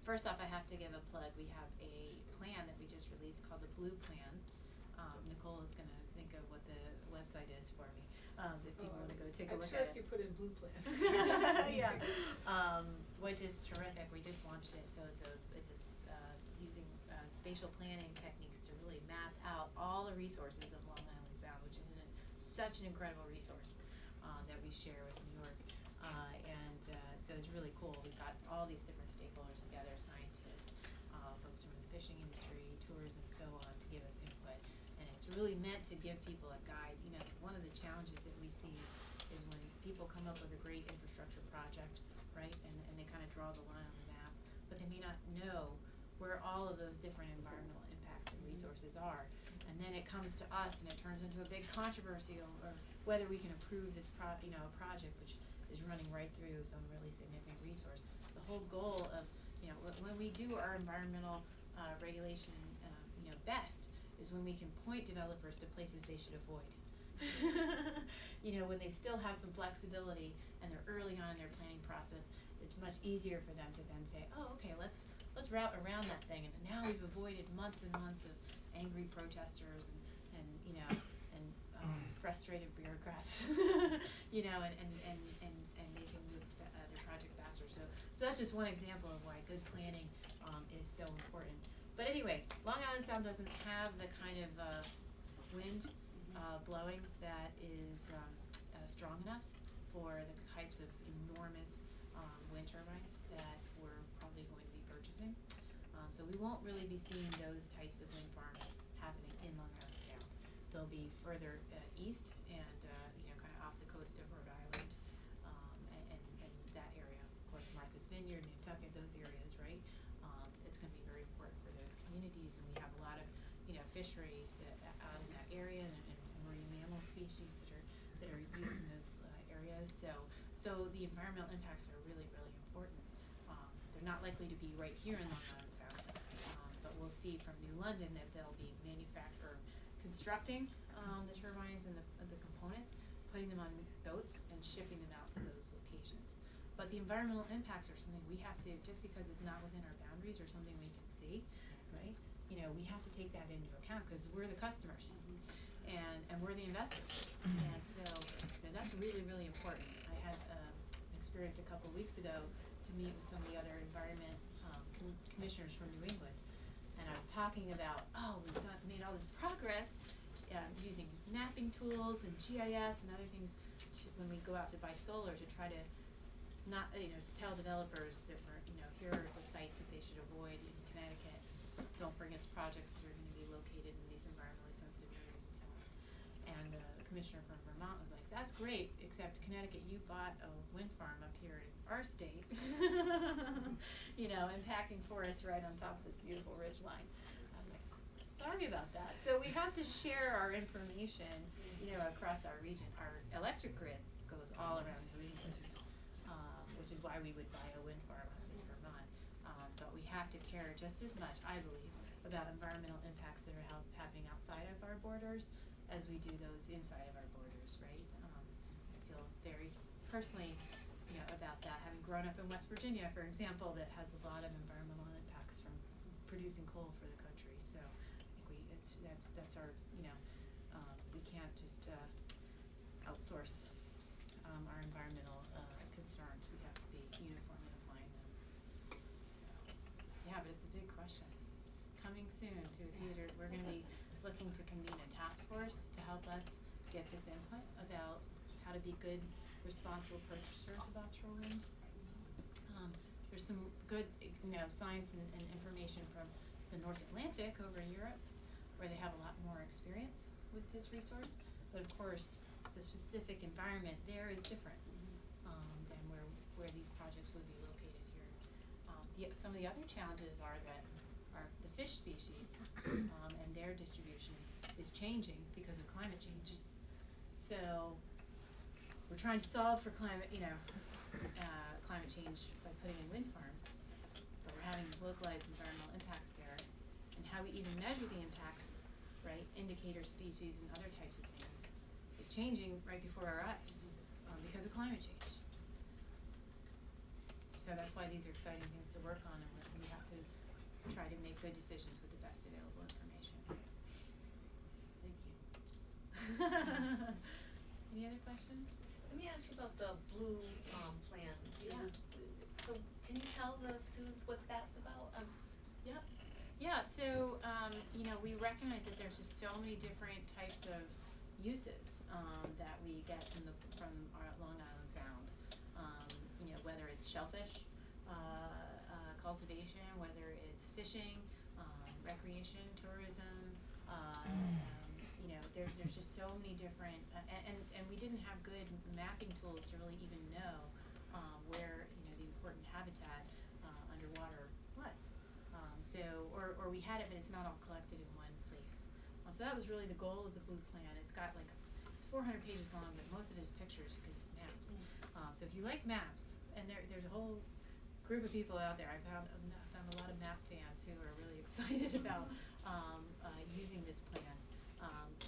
first off, I have to give a plug. We have a plan that we just released called the Blue Plan. Nicole is gonna think of what the website is for me, if people wanna go take a look at it. I'm sure if you put in Blue Plan. Yeah, which is terrific. We just launched it, so it's using spatial planning techniques to really map out all the resources of Long Island Sound, which is such an incredible resource that we share with New York, and so it's really cool. We've got all these different stakeholders together, scientists, folks from the fishing industry, tourism, so on, to give us input, and it's really meant to give people a guide. One of the challenges that we see is when people come up with a great infrastructure project, right, and they kind of draw the line on the map, but they may not know where all of those different environmental impacts and resources are. And then it comes to us and it turns into a big controversy over whether we can approve this project which is running right through some really significant resource. The whole goal of, when we do our environmental regulation, best is when we can point developers to places they should avoid. When they still have some flexibility and they're early on in their planning process, it's much easier for them to then say, oh, okay, let's route around that thing, and now we've avoided months and months of angry protesters and frustrated bureaucrats, and they can move their project faster. So that's just one example of why good planning is so important. But anyway, Long Island Sound doesn't have the kind of wind blowing that is strong enough for the types of enormous wind turbines that we're probably going to be purchasing. So we won't really be seeing those types of wind farms happening in Long Island Sound. They'll be further east and kind of off the coast of Rhode Island, and that area. Of course, Martha's Vineyard, Nantucket, those areas, right? It's going to be very important for those communities, and we have a lot of fisheries that out in that area, and marine mammal species that are used in those areas. So the environmental impacts are really, really important. They're not likely to be right here in Long Island Sound, but we'll see from New London that they'll be constructing the turbines and the components, putting them on boats and shipping them out to those locations. But the environmental impacts are something we have to, just because it's not within our boundaries or something we can see, right? You know, we have to take that into account because we're the customers and we're the investors. And so, you know, that's really, really important. I had an experience a couple of weeks ago to meet with some of the other environment commissioners from New England. And I was talking about, we've made all this progress using mapping tools and GIS and other things when we go out to buy solar to try to not, to tell developers that we're, here are the sites that they should avoid in Connecticut. Don't bring us projects that are going to be located in these environmentally sensitive areas and so on. And the commissioner from Vermont was like, that's great, except Connecticut, you bought a wind farm up here in our state, impacting forests right on top of this beautiful ridge line. I was like, sorry about that. So we have to share our information, across our region. Our electric grid goes all around New England, which is why we would buy a wind farm out in Vermont. But we have to care just as much, I believe, about environmental impacts that are happening outside of our borders as we do those inside of our borders, right? I feel very personally, about that, having grown up in West Virginia, for example, that has a lot of environmental impacts from producing coal for the country. So I think that's our, we can't just outsource our environmental concerns. We have to be uniform in applying them. So, yeah, but it's a big question. Coming soon to a theater, we're going to be looking to convene a task force to help us get this input about how to be good, responsible purchasers of offshore wind. There's some good, science and information from the North Atlantic over in Europe, where they have a lot more experience with this resource. But of course, the specific environment there is different than where these projects would be located here. Some of the other challenges are the fish species and their distribution is changing because of climate change. So we're trying to solve for climate change by putting in wind farms, but we're having localized environmental impacts there, and how we even measure the impacts, right? Indicator species and other types of things is changing right before our eyes because of climate change. So that's why these are exciting things to work on, and we have to try to make good decisions with the best available information. Thank you. Any other questions? Let me ask you about the blue plan. Yeah. So can you tell the students what that's about? Yeah, so we recognize that there's just so many different types of uses that we get from our Long Island Sound. Whether it's shellfish cultivation, whether it's fishing, recreation, tourism. There's just so many different, and we didn't have good mapping tools to really even know where the important habitat underwater was. Or we had it, but it's not all collected in one place. So that was really the goal of the Blue Plan. It's got it's 400 pages long, but most of it is pictures because it's maps. So if you like maps, and there's a whole group of people out there. I found a lot of map fans who are really excited about using this plan.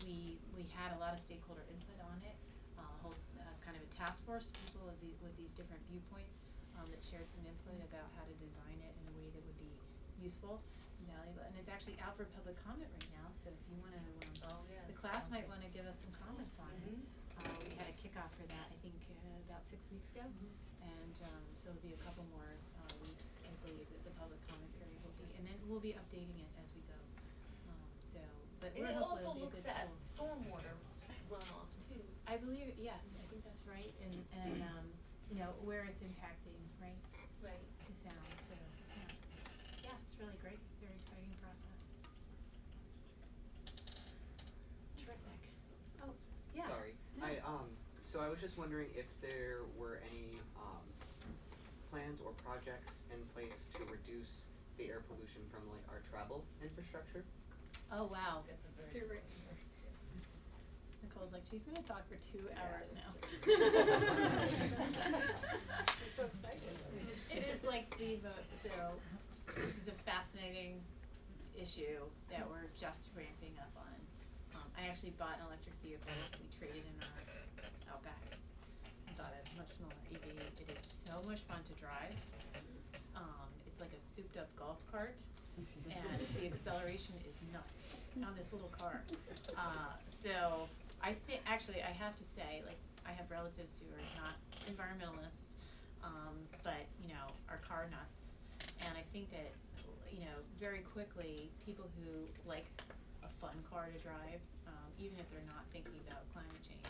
We had a lot of stakeholder input on it, a whole kind of a task force of people with these different viewpoints that shared some input about how to design it in a way that would be useful and valuable. And it's actually out for public comment right now, so if you want to, the class might want to give us some comments on it. We had a kickoff for that, I think, about 6 weeks ago, and so it'll be a couple more weeks, I believe, that the public comment period will be, and then we'll be updating it as we go. But And it also it'll be a looks good at tool. stormwater runoff too. I believe, yes, I think that's right, and where it's impacting, right? Right. To sound, so, yeah, it's really great, very exciting process. Terrific. Oh, yeah. Sorry. No. So I was just wondering if there were any plans or projects in place to reduce the air pollution from our travel infrastructure. Oh, wow. That's a very Nicole's like, she's gonna talk for 2 hours now. She's so excited. It is like so this is a fascinating issue that we're just ramping up on. I actually bought an electric vehicle. We traded in our Outback. Bought a much smaller EV. It is so much fun to drive. It's like a souped up golf cart, and the acceleration is nuts on this little car. So I think, actually, I have to say, like, I have relatives who are not environmentalists, but, you know, are car nuts. And I think that, you know, very quickly, people who like a fun car to drive, even if they're not thinking about climate change,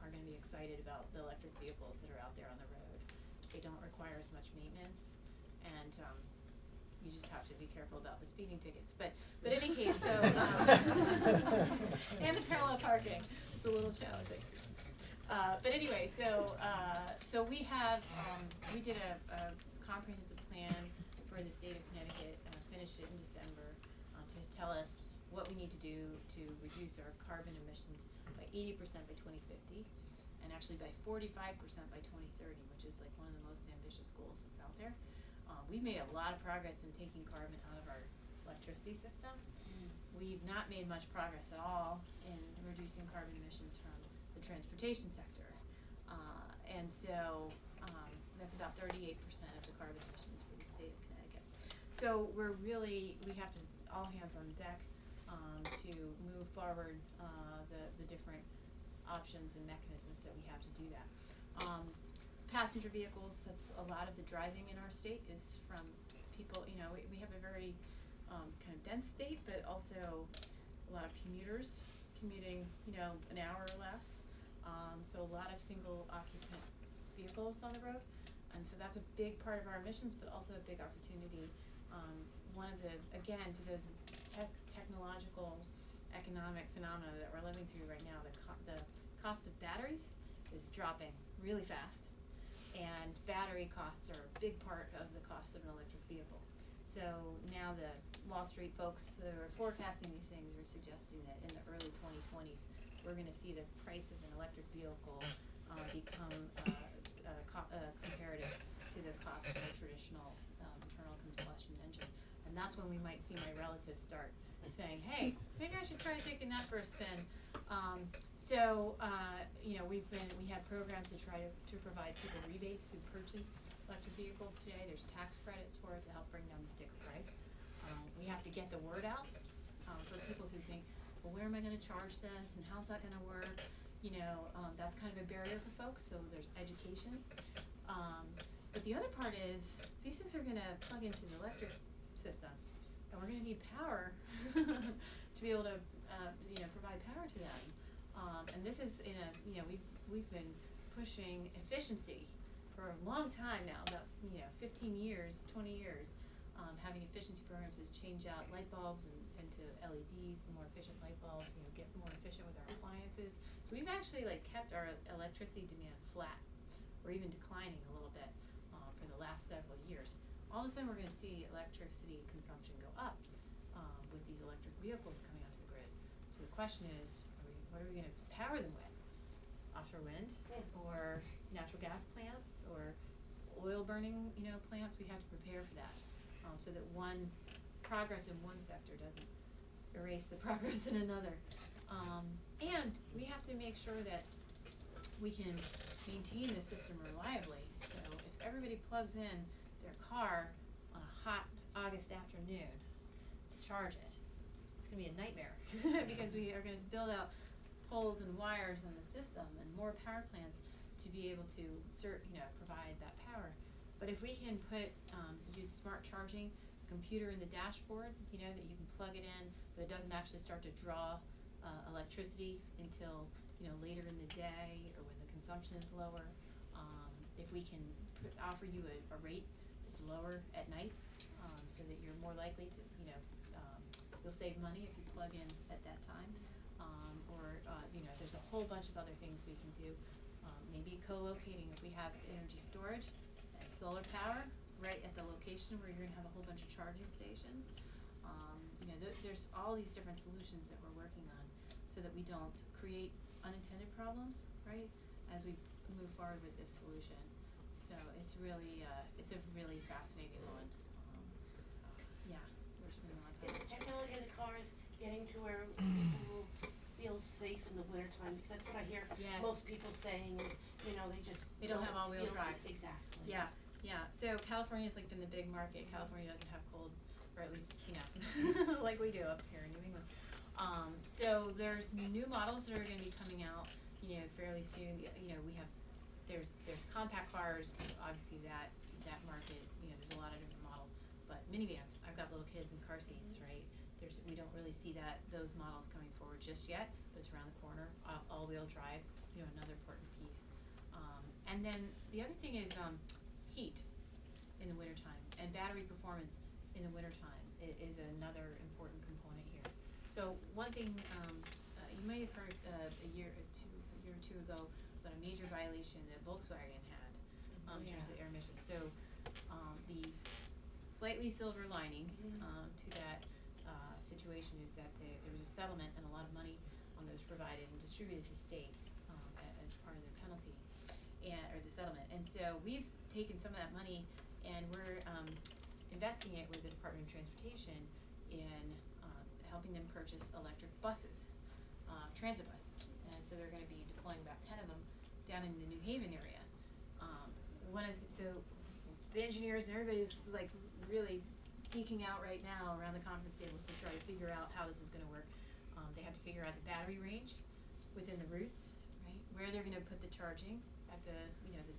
are gonna be excited about the electric vehicles that are out there on the road. They don't require as much maintenance, and, you just have to be careful about the speeding tickets. But in any case, so, and the parallel parking, it's a little challenging. But anyway, so we have, we did a comprehensive plan for the state of Connecticut, finished it in December, to tell us what we need to do to reduce our carbon emissions by 80% by 2050, and actually by 45% by 2030, which is like one of the most ambitious goals that's out there. We've made a lot of progress in taking carbon out of our electricity system. We've not made much progress at all in reducing carbon emissions from the transportation sector. And so that's about 38% of the carbon emissions for the state of Connecticut. So we have to, all hands on deck to move forward the different options and mechanisms that we have to do that. Passenger vehicles, that's a lot of the driving in our state is from people, you know, we have a very kind of dense state, but also a lot of commuters commuting, you know, an hour or less. So a lot of single occupant vehicles on the road. And so that's a big part of our emissions, but also a big opportunity. One of the, again, to those technological, economic phenomena that we're living through right now, the cost of batteries is dropping really fast. And battery costs are a big part of the cost of an electric vehicle. So now the Wall Street folks that are forecasting these things are suggesting that in the early 2020s, we're gonna see the price of an electric vehicle become comparative to the cost of a traditional internal combustion engine. And that's when we might see my relatives start saying, hey, maybe I should try taking that for a spin. You know, we have programs to try to provide people rebates who purchase electric vehicles today. There's tax credits for it to help bring down the sticker price. We have to get the word out for people who think, well, where am I gonna charge this and how's that gonna work? You know, that's kind of a barrier for folks, so there's education. But the other part is, these things are gonna plug into the electric system, and we're gonna need power to be able to, you know, provide power to them. And this is in a, you know, we've been pushing efficiency for a long time now, about, you know, 15 years, 20 years, having efficiency programs to change out light bulbs into LEDs, more efficient light bulbs, you know, get more efficient with our appliances. So we've actually like kept our electricity demand flat, or even declining a little bit for the last several years. All of a sudden we're gonna see electricity consumption go up with these electric vehicles coming onto the grid. So the question is, what are we gonna power them with? Offshore wind, or natural gas plants, or oil burning, you know, plants? We have to prepare for that, so that one progress in one sector doesn't erase the progress in another. And we have to make sure that we can maintain the system reliably. So if everybody plugs in their car on a hot August afternoon to charge it, it's gonna be a nightmare because we are gonna build out poles and wires in the system and more power plants to be able to provide that power. But if we can use smart charging, computer in the dashboard, you know, that you can plug it in, but it doesn't actually start to draw electricity until, you know, later in the day or when the consumption is lower. If we can offer you a rate that's lower at night, so that you're more likely to, you know, you'll save money if you plug in at that time. You know, there's a whole bunch of other things we can do. Maybe co-locating if we have energy storage and solar power right at the location where you're gonna have a whole bunch of charging stations. You know, there's all these different solutions that we're working on so that we don't create unintended problems, right, as we move forward with this solution. So it's really, it's a really fascinating one. Yeah, we're spending a lot of time. The technology of the car is getting to where people will feel safe in the winter time, because that's what I hear Yes. most people saying is, you know, They don't have all-wheel feel drive. Exactly. Yeah, yeah, so California's like been the big market, California doesn't have cold, or at least, you know, like we do up here in New England. So there's new models that are gonna be coming out, you know, fairly soon, you know, there's compact cars, obviously that market, you know, there's a lot of different models, but minivans, I've got little kids in car seats, right? We don't really see those models coming forward just yet, but it's around the corner, all-wheel drive, you know, another important piece. And then the other thing is, heat in the wintertime, and battery performance in the wintertime is another important component here. So one thing, you may have heard a year or two ago about a major violation that Volkswagen had in terms of air emissions. So the slightly silver lining to that situation is that there was a settlement and a lot of money that was provided and distributed to states as part of their penalty or the settlement. And so we've taken some of that money and we're investing it with the Department of Transportation in helping them purchase electric buses, transit buses. And so they're going to be deploying about 10 of them down in the New Haven area. So the engineers and everybody's like really geeking out right now around the conference tables to try to figure out how this is going to work. They have to figure out the battery range within the routes, right? Where they're going to put the charging at the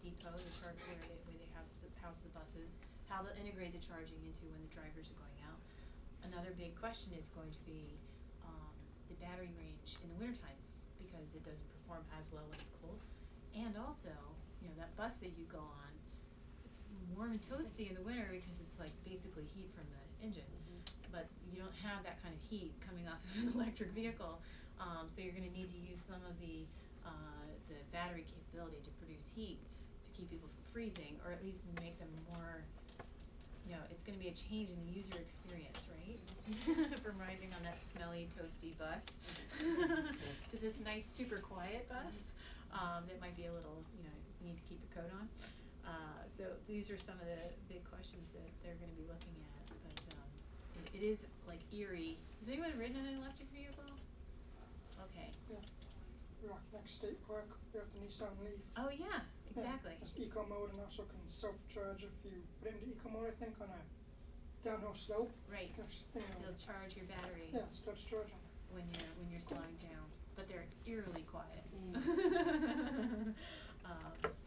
depot, the charge where they house the buses, how they'll integrate the charging into when the drivers are going out. Another big question is going to be the battery range in the wintertime, because it doesn't perform as well when it's cold. And also, you know, that bus that you go on, it's warm and toasty in the winter because it's like basically heat from the engine. But you don't have that kind of heat coming off of an electric vehicle, so you're going to need to use some of the battery capability to produce heat to keep people from freezing, or at least make them more, you know, it's going to be a change in the user experience, right? From riding on that smelly, toasty bus to this nice, super quiet bus that might be a little, you know, you need to keep your coat on. So these are some of the big questions that they're going to be looking at. But it is like eerie. Has anyone ridden in an electric vehicle? Okay. Yeah. Rock next State Park, we have the Nissan Leaf. Oh yeah, exactly. Yeah, it's eco mode and also can self-charge if you put it into eco mode, I think, on a downhill slope. Right. It'll charge your battery. Yeah, it starts charging. When you're slowing down, but they're eerily quiet.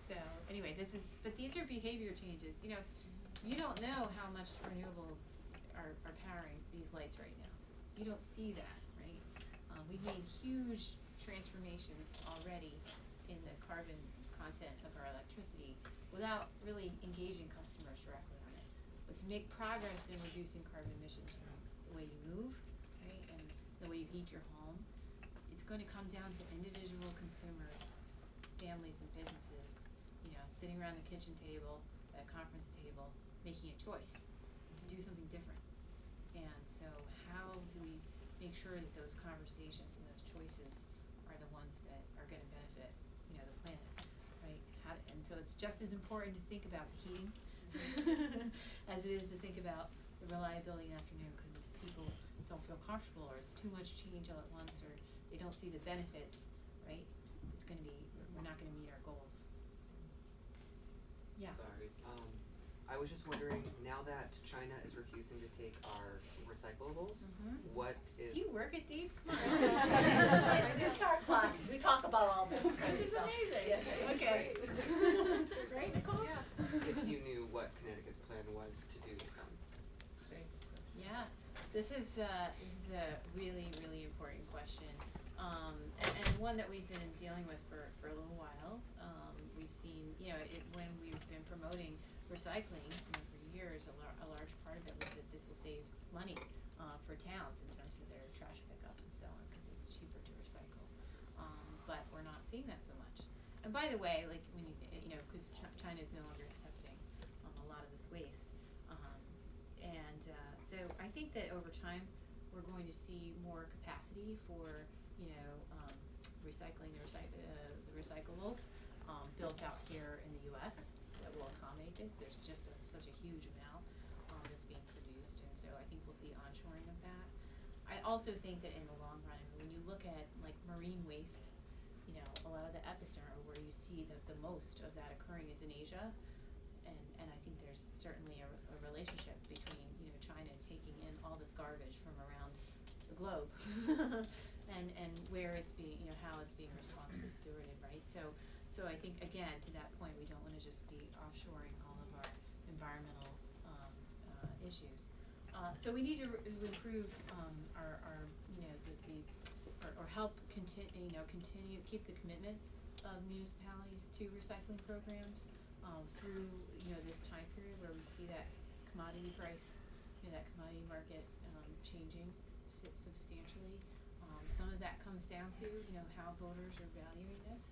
So anyway, but these are behavior changes. You know, you don't know how much renewables are powering these lights right now. You don't see that, right? We've made huge transformations already in the carbon content of our electricity without really engaging customers directly on it. But to make progress in reducing carbon emissions from the way you move, right, and the way you heat your home, it's going to come down to individual consumers, families and businesses, you know, sitting around the kitchen table, at a conference table, making a choice to do something different. And so how do we make sure that those conversations and those choices are the ones that are going to benefit, you know, the planet, right? And so it's just as important to think about the heating as it is to think about the reliability in the afternoon, because if people don't feel comfortable, or it's too much change all at once, or they don't see the benefits, right? It's going to be, we're not going to meet our goals. Yeah. Sorry. I was just wondering, now that China is refusing to take our recyclables, what is... Do you work at Deep? Come on. In our classes, we talk about all this kind of This is stuff. amazing. Yeah, Okay. Right, Nicole? If you knew what Connecticut's plan was to do with them. Yeah, this is a really, really important question, and one that we've been dealing with for a little while. We've seen, you know, when we've been promoting recycling, you know, for years, a large part of it was that this will save money for towns in terms of their trash pickup and so on, because it's cheaper to recycle. But we're not seeing that so much. And by the way, like when you you know, because China is no longer accepting a lot of this waste. So I think that over time we're going to see more capacity for, you know, recycling the recyclables built out here in the U.S. that will accommodate this. There's just such a huge amount that's being produced, and so I think we'll see onshoring of that. I also think that in the long run, when you look at like marine waste, you know, a lot of the epicenter where you see that the most of that occurring is in Asia, and I think there's certainly a relationship between, you know, China taking in all this garbage from around the globe and where it's being, you know, how it's being responsibly stewarded, right? So I think, again, to that point, we don't want to just be offshoring all of our environmental issues. So we need to improve our you know, or help continue keep the commitment of municipalities to recycling programs through, you know, this time period where we see that commodity price, you know, that commodity market changing substantially. Some of that comes down to, you know, how voters are valuing this.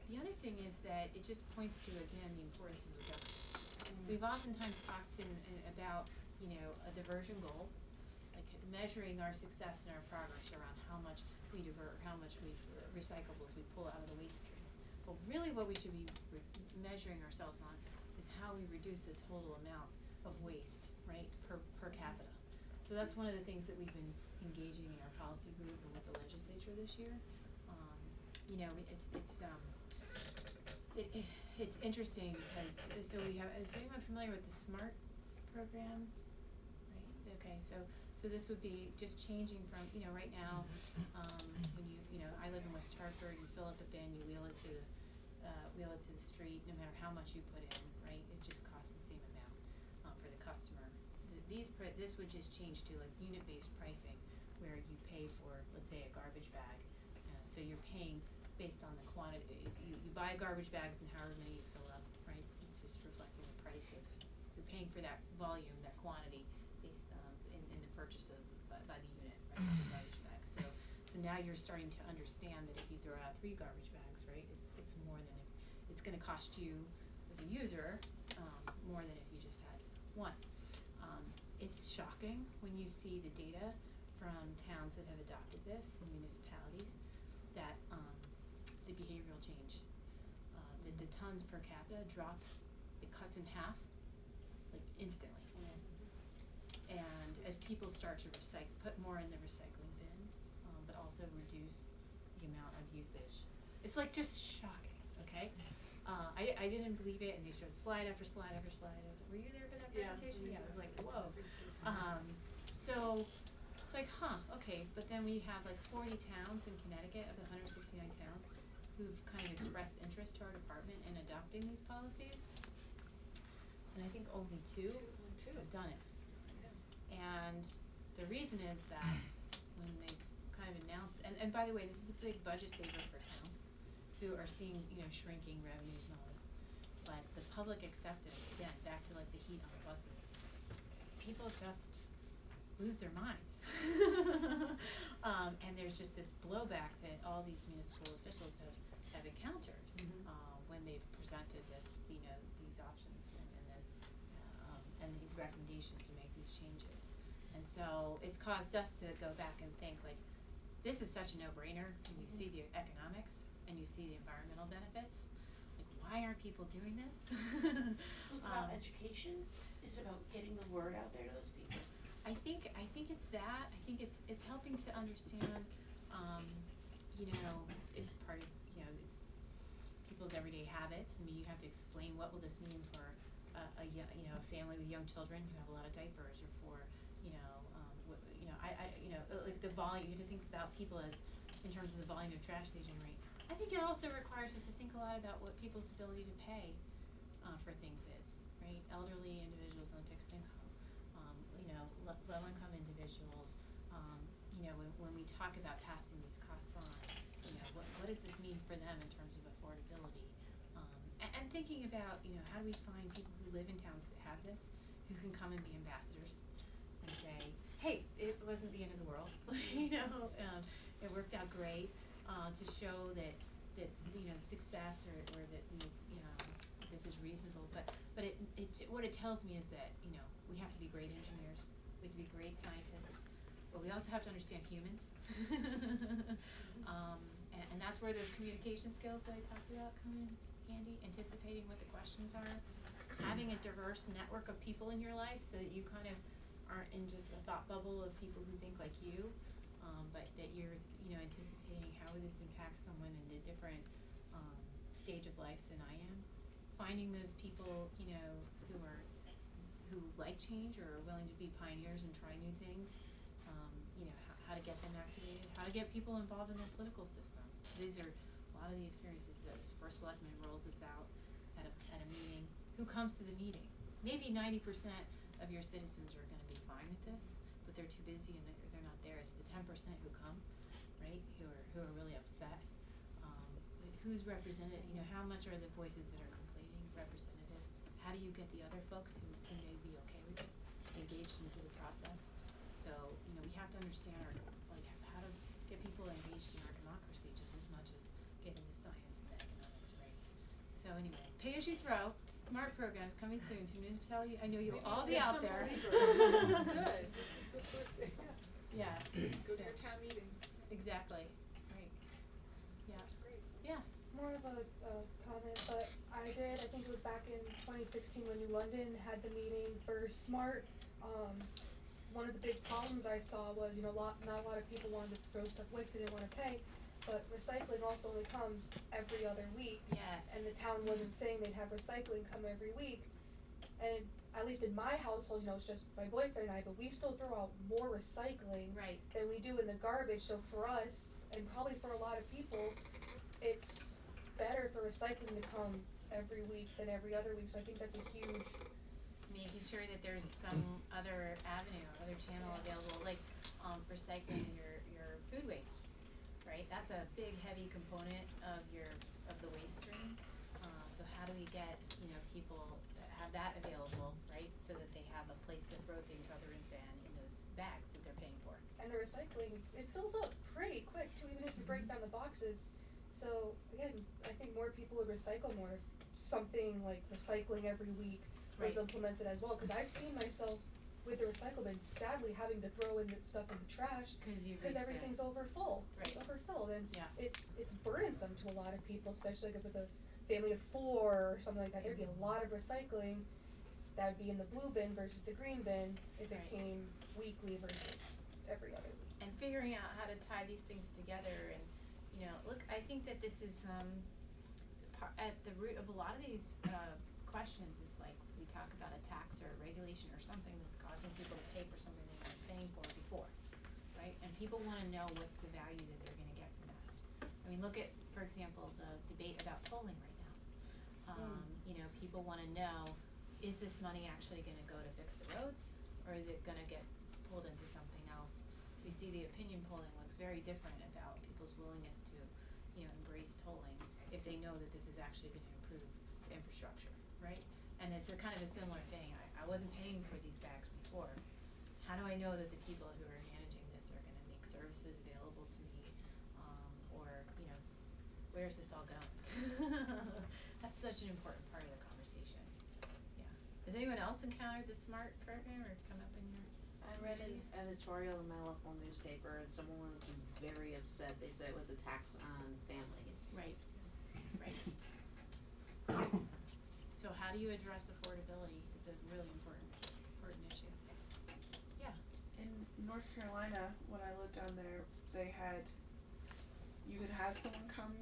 The other thing is that it just points to, again, the importance of reduction. We've oftentimes talked about, you know, a diversion goal, like measuring our success and our progress around how much we divert, how much recyclables we pull out of the waste stream. But really what we should be measuring ourselves on is how we reduce the total amount of waste, right, per capita. So that's one of the things that we've been engaging in our policy group and with the legislature this year. You know, it's interesting because, so we have, is anyone familiar with the SMART program? Right. Okay, so this would be just changing from, you know, right now, when you know, I live in West Hartford, you fill up a bin, you wheel it to the street, no matter how much you put in, right? It just costs the same amount for the customer. This would just change to like unit-based pricing, where you pay for, let's say, a garbage bag. So you're paying based on the quantity. If you buy garbage bags and however many you fill up, right? It's just reflecting the price of, you're paying for that volume, that quantity, based in the purchase of by the unit, right? The garbage bags. So now you're starting to understand that if you throw out 3 garbage bags, right, it's more than it's going to cost you as a user more than if you just had 1. It's shocking when you see the data from towns that have adopted this and municipalities that the behavioral change, the tons per capita drops, it cuts in half, like instantly. And as people start to put more in the recycling bin, but also reduce the amount of usage. It's like just shocking, okay? I didn't believe it, and they showed slide after slide after slide. Were you there for that presentation? Yeah, it was like, whoa. So it's like, okay, but then we have like 40 towns in Connecticut of the 169 towns who've kind of expressed interest to our department in adopting these policies. And I think only 2 have done it. And the reason is that when they kind of announced, and by the way, this is a big budget saver for towns who are seeing, you know, shrinking revenues and all this. But the public acceptance, again, back to like the heat on the buses, people just lose their minds. And there's just this blowback that all these municipal officials have encountered when they've presented this, you know, these options and these recommendations to make these changes. And so it's caused us to go back and think, like, this is such a no-brainer when you see the economics and you see the environmental benefits. Like, why aren't people doing this? Is it about education? Is it about getting the word out there to those people? I think it's that. I think it's helping to understand, you know, it's part of, you know, it's people's everyday habits. I mean, you have to explain what will this mean for a family with young children who have a lot of diapers, or for, you know, like the volume. You have to think about people as in terms of the volume of trash they generate. I think it also requires us to think a lot about what people's ability to pay for things is, right? Elderly individuals on fixed income, you know, low-income individuals. You know, when we talk about passing these costs on, you know, what does this mean for them in terms of affordability? And thinking about, you know, how do we find people who live in towns that have this, who can come and be ambassadors and say, hey, it wasn't the end of the world, you know, it worked out great, to show that you know, success or that you know, this is reasonable. But what it tells me is that, you know, we have to be great engineers, we have to be great scientists, but we also have to understand humans. And that's where those communication skills that I talked about come in handy, anticipating what the questions are, having a diverse network of people in your life so that you kind of aren't in just a thought bubble of people who think like you, but that you're, anticipating how would this impact someone in a different, stage of life than I am. Finding those people, who like change or are willing to be pioneers and try new things, how to get them activated, how to get people involved in their political system. These are a lot of the experiences that first selectman rolls this out at a meeting. Who comes to the meeting? Maybe 90% of your citizens are gonna be fine with this, but they're too busy and they're not there. It's the 10% who come, right, who are really upset. Who's represented, how much are the voices that are complaining representative? How do you get the other folks who may be okay with this engaged into the process? So, we have to understand how to get people engaged in our democracy just as much as getting the science and the economics right. So anyway, pay as you throw, SMART programs coming soon. Tune in to tell you, I know you'll all be out there. This is good. This is the first thing. Yeah. Go to your town meetings. Exactly. Right. Yeah. That's great. Yeah. More of a comment, but I think it was back in 2016 when New London had the meeting for SMART. One of the big problems I saw was, not a lot of people wanted to throw stuff away because they didn't want to pay, but recycling also only comes every other week. Yes. And the town wasn't saying they'd have recycling come every week. And at least in my household, it's just my boyfriend and I, but we still throw out more recycling than we do in the garbage. So for us, and probably for a lot of people, it's better for recycling to come every week than every other week. So I think that's a huge. Making sure that there's some other avenue, other channel available, like recycling your food waste, right? That's a big, heavy component of the waste stream. So how do we get people that have that available, right? So that they have a place to throw things other than in those bags that they're paying for. And the recycling, it fills up pretty quick too, even if you break down the boxes. So again, I think more people would recycle more if something like recycling every week was implemented as well. Because I've seen myself with the recycle bin sadly having to throw in the stuff in the trash because everything's overfull. Right. It's overfilled, and Yeah. it's burdensome to a lot of people, especially like with a family of 4 or something like that. There'd be a lot of recycling that would be in the blue bin versus the green bin if it came weekly versus every other week. And figuring out how to tie these things together, and look, I think that this is at the root of a lot of these questions is like we talk about a tax or a regulation or something that's causing people to pay for something they weren't paying for before, right? And people want to know what's the value that they're going to get from that. I mean, look at, for example, the debate about tolling right now. People want to know, is this money actually going to go to fix the roads, or is it going to get pulled into something else? We see the opinion polling looks very different about people's willingness to, embrace tolling if they know that this is actually going to improve the infrastructure, right? And it's a kind of a similar thing. I wasn't paying for these bags before. How do I know that the people who are managing this are going to make services available to me, or where's this all going? That's such an important part of the conversation. Yeah. Has anyone else encountered the SMART program or come up in your? I read an editorial in my local newspaper, and someone was very upset. They said it was a tax on families. Right. So how do you address affordability? It's a really important issue. Yeah. In North Carolina, when I lived down there, you could have someone come,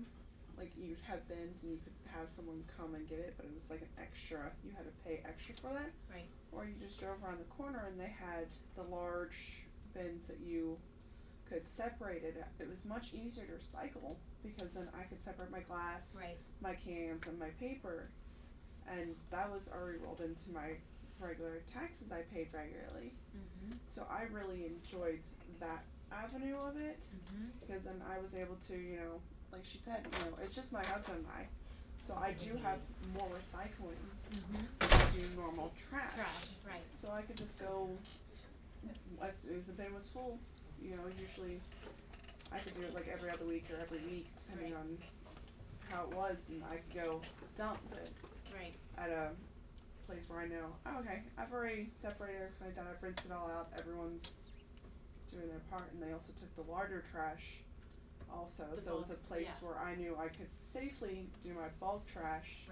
like you'd have bins and you could have someone come and get it, but it was like an extra, you had to pay extra for that. Right. Or you just drove around the corner and they had the large bins that you could separate it. It was much easier to recycle because then I could separate my glass, my cans, and my paper. And that was already rolled into my regular taxes I paid regularly. Mm-hmm. So I really enjoyed that avenue of it because then I was able to, like she said, it's just my husband and I. So I do have more recycling than I do normal trash. Right. So I could just go as soon as the bin was full. Usually I could do it like every other week or every week depending on how it was, and I could go dump it at a place where I know, okay, I've already separated everything done, I've rinsed it all out, everyone's doing their part, and they also took the larger trash also, so it was a place where I knew I could safely do my bulk trash,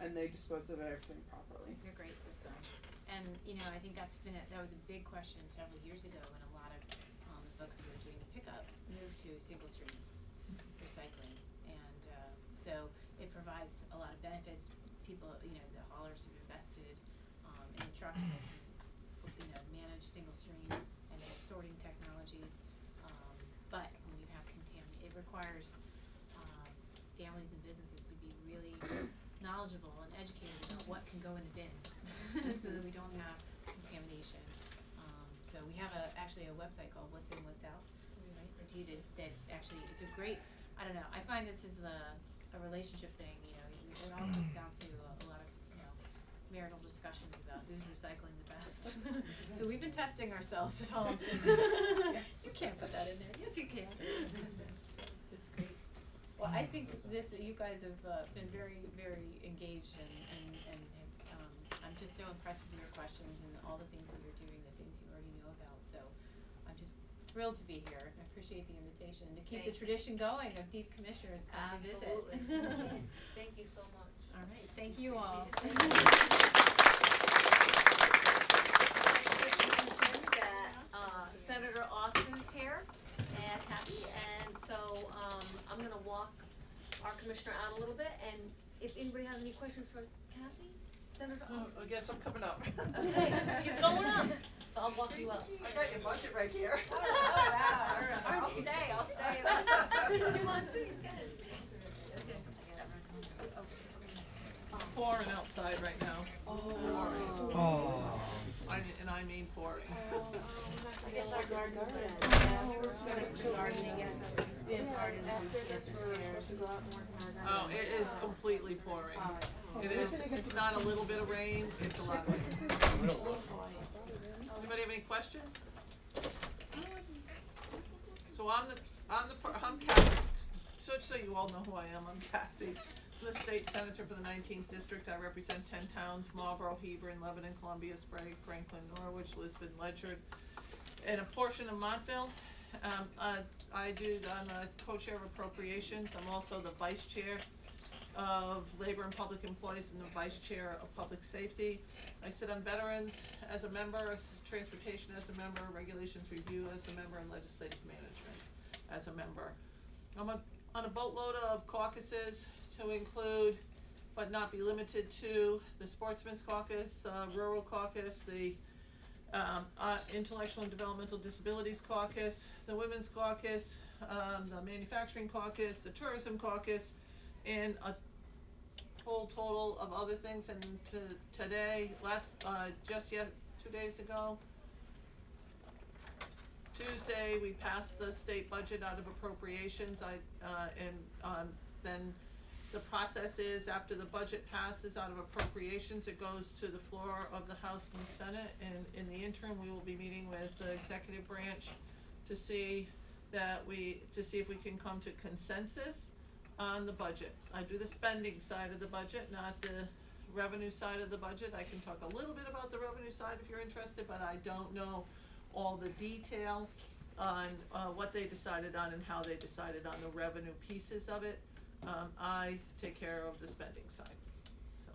and they disposed of everything properly. It's a great system. And, you know, I think that was a big question several years ago when a lot of, the folks who were doing the pickup moved to single stream recycling. And, so it provides a lot of benefits. People, you know, the haulers have invested, in the trucks that can, you know, manage single stream and they have sorting technologies. But when you have it requires, families and businesses to be really knowledgeable and educated about what can go in the bin so that we don't have contamination. So we have actually a website called What's In, What's Out, right? So that's actually, it's a great, I don't know, I find this is a relationship thing, you know, it all comes down to a lot of, you know, marital discussions about who's recycling the best. So we've been testing ourselves at home. You can't put that in there. Yes, you can. It's great. Well, I think you guys have been very, very engaged and I'm just so impressed with your questions and all the things that you're doing, the things you already know about. So I'm just thrilled to be here. I appreciate the invitation to keep the tradition going of deep commissioners come to visit. Absolutely. Thank you so much. All right, thank you all. Thank you. I'd like to mention that Senator Austin's here and happy, and so I'm going to walk our commissioner out a little bit, and if anybody has any questions for Kathy, Senator Austin. I guess I'm coming up. Okay, she's going up, so I'll walk you up. I got your budget right here. Oh, wow. I'll stay. Do you want to? You can. Pouring outside right now. Oh. I mean pouring. I guess our gardens Oh, it is completely pouring. It is. It's not a little bit of rain. It's a lot of rain. Anybody have any questions? So I'm Kathy. So you all know who I am. I'm Kathy. I'm the state senator for the 19th district. I represent 10 towns: Marlboro, Hebron, Lebanon, Columbia, Sprague, Franklin, Norwich, Lisbon, Ledyard, and a portion of Montville. I'm a co-chair of appropriations. I'm also the vice chair of labor and public employees and the vice chair of public safety. I sit on veterans as a member, transportation as a member, regulations review as a member, and legislative management as a member. I'm on a boatload of caucuses to include, but not be limited to, the Sportsman's Caucus, the Rural Caucus, the Intellectual and Developmental Disabilities Caucus, the Women's Caucus, the Manufacturing Caucus, the Tourism Caucus, and a whole total of other things. And today, 2 days ago, Tuesday, we passed the state budget out of appropriations. Then the process is, after the budget passes out of appropriations, it goes to the floor of the House and the Senate, and in the interim, we will be meeting with the executive branch to see if we can come to consensus on the budget. I do the spending side of the budget, not the revenue side of the budget. I can talk a little bit about the revenue side if you're interested, but I don't know all the detail on what they decided on and how they decided on the revenue pieces of it. I take care of the spending side. So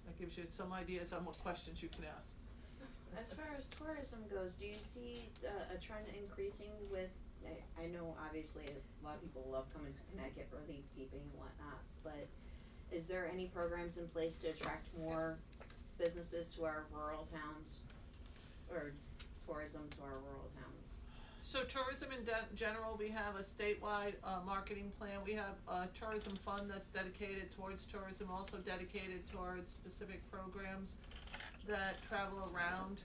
that gives you some ideas on what questions you can ask. As far as tourism goes, do you see a trend increasing with, I know obviously a lot of people love coming to Connecticut for leaf peeping and whatnot, but is there any programs in place to attract more businesses to our rural towns, or tourism to our rural towns? So tourism in general, we have a statewide marketing plan. We have a tourism fund that's dedicated towards tourism, also dedicated towards specific programs that travel around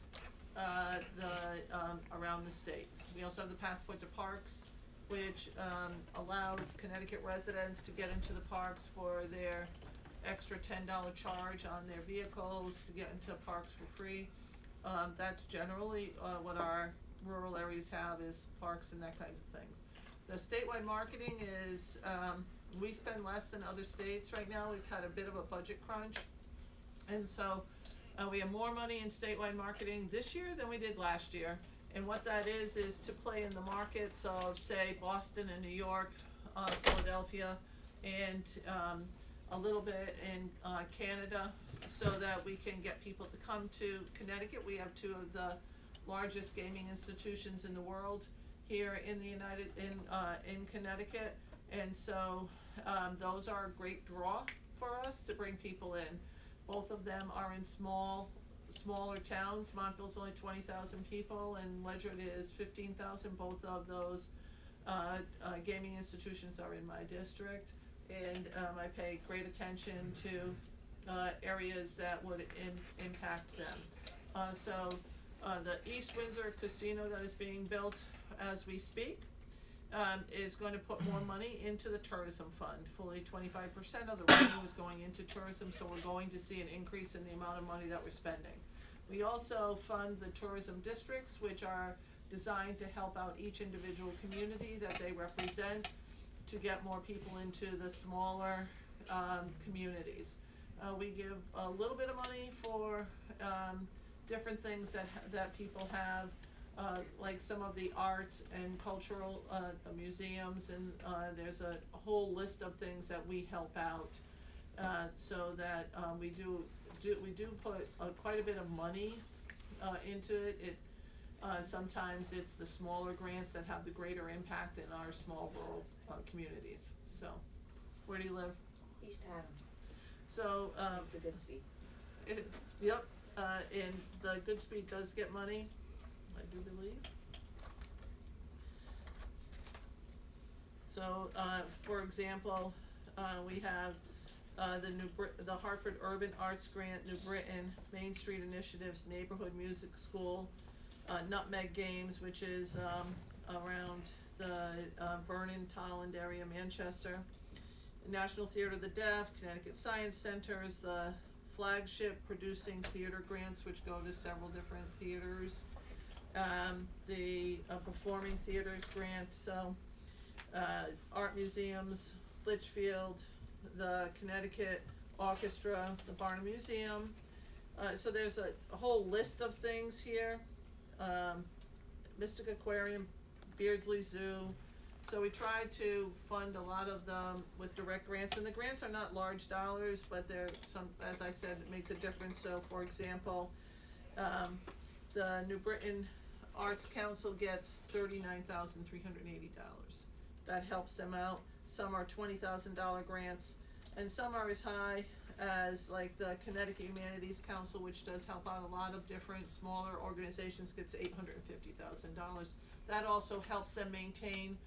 around the state. We also have the Passport to Parks, which allows Connecticut residents to get into the parks for their extra $10 charge on their vehicles to get into parks for free. That's generally what our rural areas have, is parks and that kinds of things. The statewide marketing is, we spend less than other states right now. We've had a bit of a budget crunch, and so we have more money in statewide marketing this year than we did last year. And what that is to play in the markets of, say, Boston and New York, Philadelphia, and a little bit in Canada so that we can get people to come to Connecticut. We have two of the largest gaming institutions in the world here in the in Connecticut, and so those are a great draw for us to bring people in. Both of them are in smaller towns. Montville's only 20,000 people, and Ledyard is 15,000. Both of those gaming institutions are in my district, and I pay great attention to areas that would impact them. So the East Windsor Casino that is being built as we speak is going to put more money into the tourism fund. Fully 25% of the revenue is going into tourism, so we're going to see an increase in the amount of money that we're spending. We also fund the tourism districts, which are designed to help out each individual community that they represent to get more people into the smaller communities. We give a little bit of money for different things that people have, like some of the arts and cultural museums, and there's a whole list of things that we help out, so that we do put quite a bit of money into it. Sometimes it's the smaller grants that have the greater impact in our small rural communities. So, where do you live? East Haddam. So, The Goodspeed. Yep, and the Goodspeed does get money, I do believe. So, for example, we have the Hartford Urban Arts Grant, New Britain, Main Street Initiatives, Neighborhood Music School, Nutmeg Games, which is around the Vernon, Tolland area, Manchester, National Theatre of the Deaf, Connecticut Science Centers, the flagship Producing Theater Grants, which go to several different theaters, the Performing Theaters Grant, so art museums, Litchfield, the Connecticut Orchestra, the Barnum Museum. So there's a whole list of things here. Mystic Aquarium, Beardsley Zoo. So we try to fund a lot of them with direct grants, and the grants are not large dollars, but they're some, as I said, it makes a difference. So for example, the New Britain Arts Council gets $39,380. That helps them out. Some are $20,000 grants, and some are as high as like the Connecticut Humanities Council, which does help out a lot of different smaller organizations, gets $850,000. That also helps them maintain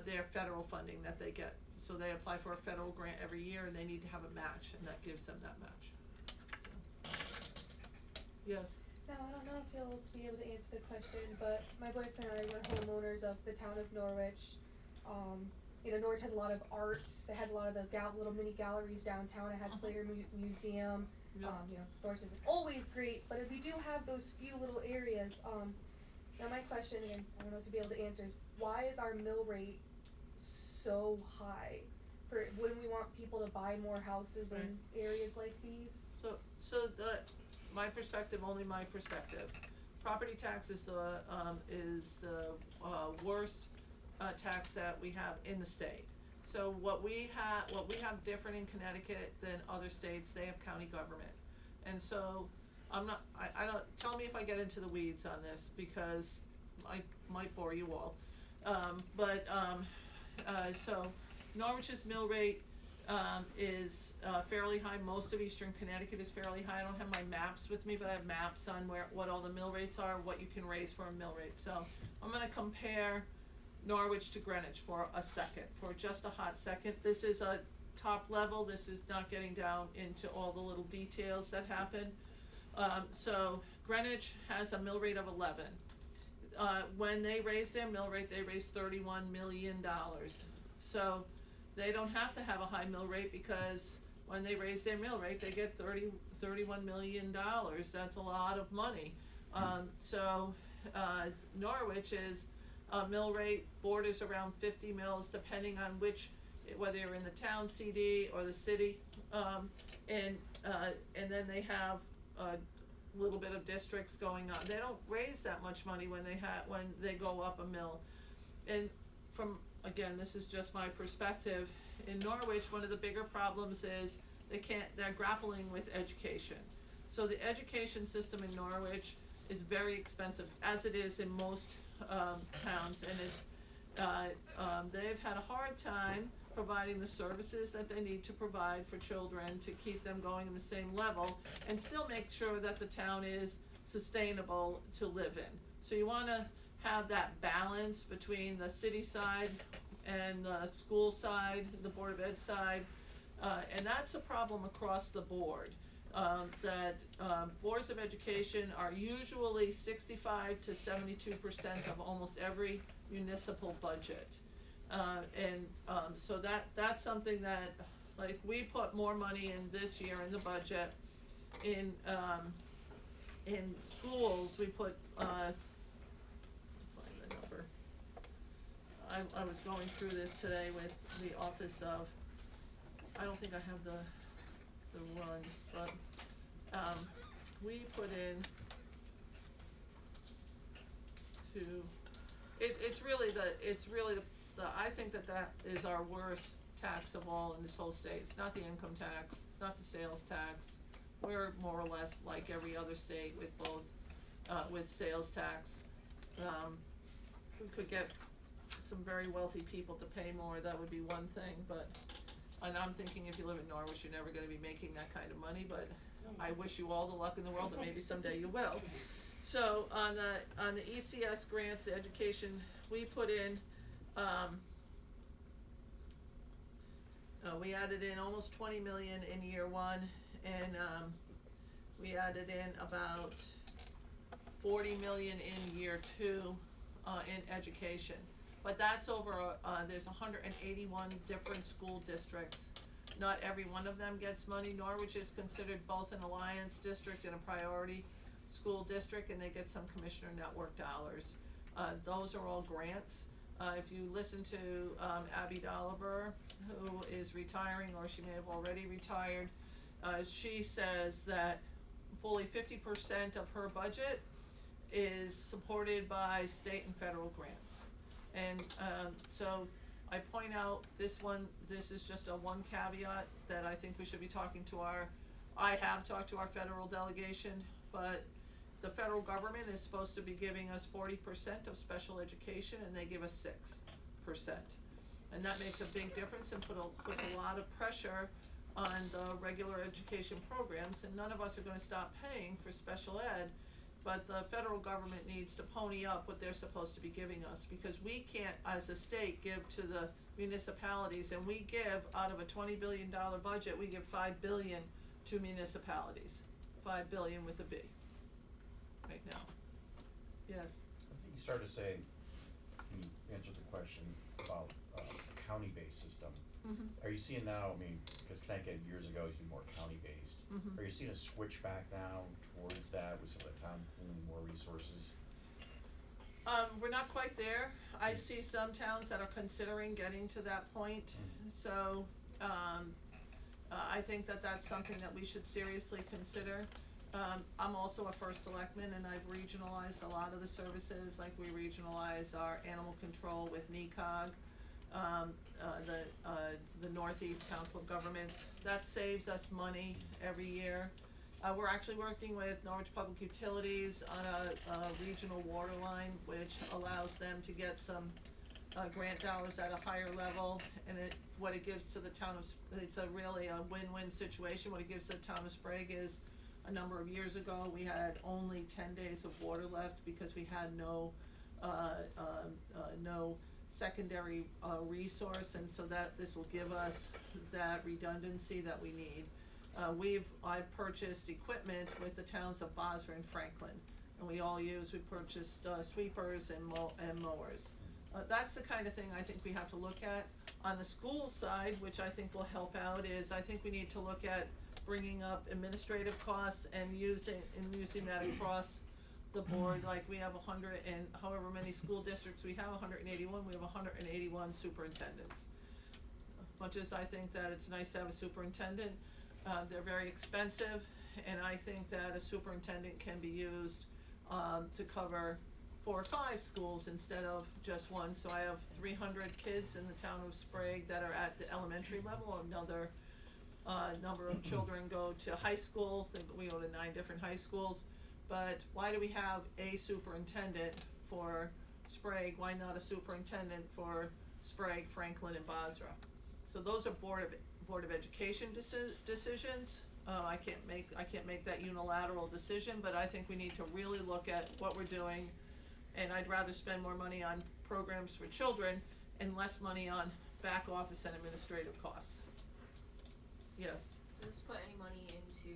their federal funding that they get. So they apply for a federal grant every year, and they need to have a match, and that gives them that match. So. Yes? Now, I don't know if you'll be able to answer the question, but my boyfriend and I were homeowners of the town of Norwich. Norwich has a lot of arts. It has a lot of the little mini galleries downtown. It has Slater Museum. Yep. Norwich isn't always great, but if we do have those few little areas, now my question, and I don't know if you'll be able to answer, is why is our mill rate so high for when we want people to buy more houses in areas like these? So my perspective, only my perspective. Property tax is the worst tax that we have in the state. So what we have different in Connecticut than other states, they have county government. And so I don't, tell me if I get into the weeds on this, because I might bore you all. So Norwich's mill rate is fairly high. Most of Eastern Connecticut is fairly high. I don't have my maps with me, but I have maps on what all the mill rates are, what you can raise for a mill rate. So I'm gonna compare Norwich to Greenwich for a second, for just a hot second. This is a top level. This is not getting down into all the little details that happen. So Greenwich has a mill rate of 11. When they raise their mill rate, they raise $31 million. So they don't have to have a high mill rate, because when they raise their mill rate, they get $31 million. That's a lot of money. Norwich is a mill rate borders around 50 mills, depending on whether you're in the town CD or the city, and then they have a little bit of districts going on. They don't raise that much money when they go up a mill. And again, this is just my perspective. In Norwich, one of the bigger problems is they're grappling with education. So the education system in Norwich is very expensive, as it is in most towns, and it's they've had a hard time providing the services that they need to provide for children to keep them going in the same level and still make sure that the town is sustainable to live in. So you wanna have that balance between the city side and the school side, the Board of Ed side, and that's a problem across the board. That boards of education are usually 65 to 72% of almost every municipal budget. So that's something that, like, we put more money in this year in the budget. In schools, we put, find the number. I was going through this today with the office of, I don't think I have the runs, but, we put in it's really the I think that is our worst tax of all in this whole state. It's not the income tax, it's not the sales tax. We're more or less like every other state with both, with sales tax. If we could get some very wealthy people to pay more, that would be one thing, but, and I'm thinking if you live in Norwich, you're never gonna be making that kind of money, but I wish you all the luck in the world, and maybe someday you will. So on the ECS grants, the education, we put in, we added in almost 20 million in year one, and we added in about 40 million in year two in education. But that's over, there's 181 different school districts. Not every one of them gets money. Norwich is considered both an alliance district and a priority school district, and they get some commissioner network dollars. Those are all grants. If you listen to Abby Dolliver, who is retiring, or she may have already retired, she says that fully 50% of her budget is supported by state and federal grants. And so I point out this is just a one caveat that I think we should be talking to I have talked to our federal delegation, but the federal government is supposed to be giving us 40% of special education, and they give us 6%. And that makes a big difference and puts a lot of pressure on the regular education programs, and none of us are gonna stop paying for special ed, but the federal government needs to pony up what they're supposed to be giving us, because we can't, as a state, give to the municipalities, and we give, out of a $20 billion budget, we give $5 billion to municipalities. 5 billion with a B, right now. Yes? I think you started to say, when you answered the question about county-based system. Mm-hmm. Are you seeing now, I mean, because Connecticut years ago used to be more county-based. Mm-hmm. Are you seeing a switch back now towards that with some of the town pooling more resources? We're not quite there. I see some towns that are considering getting to that point. Mm-hmm. So, I think that that's something that we should seriously consider. I'm also a first selectman, and I've regionalized a lot of the services, like we regionalize our animal control with NECOG, the Northeast Council of Governments. That saves us money every year. We're actually working with Norwich Public Utilities on a regional water line, which allows them to get some grant dollars at a higher level, and what it gives to the town of, it's really a win-win situation. What it gives to the town of Sprague is, a number of years ago, we had only 10 days of water left because we had no secondary resource, and so that this will give us that redundancy that we need. I've purchased equipment with the towns of Bosra and Franklin, and we purchased sweepers and mowers. That's the kind of thing I think we have to look at. On the school side, which I think will help out, is I think we need to look at bringing up administrative costs and using that across the board. Like, we have 100 and however many school districts we have, 181, we have 181 superintendents. Much as I think that it's nice to have a superintendent, they're very expensive, and I think that a superintendent can be used to cover 4 or 5 schools instead of just one. So I have 300 kids in the town of Sprague that are at the elementary level, another number of children go to high school, we go to 9 different high schools, but why do we have a superintendent for Sprague? Why not a superintendent for Sprague, Franklin, and Basra? So those are Board of Education decisions. I can't make that unilateral decision, but I think we need to really look at what we're doing, and I'd rather spend more money on programs for children and less money on back office and administrative costs. Yes? Does this put any money into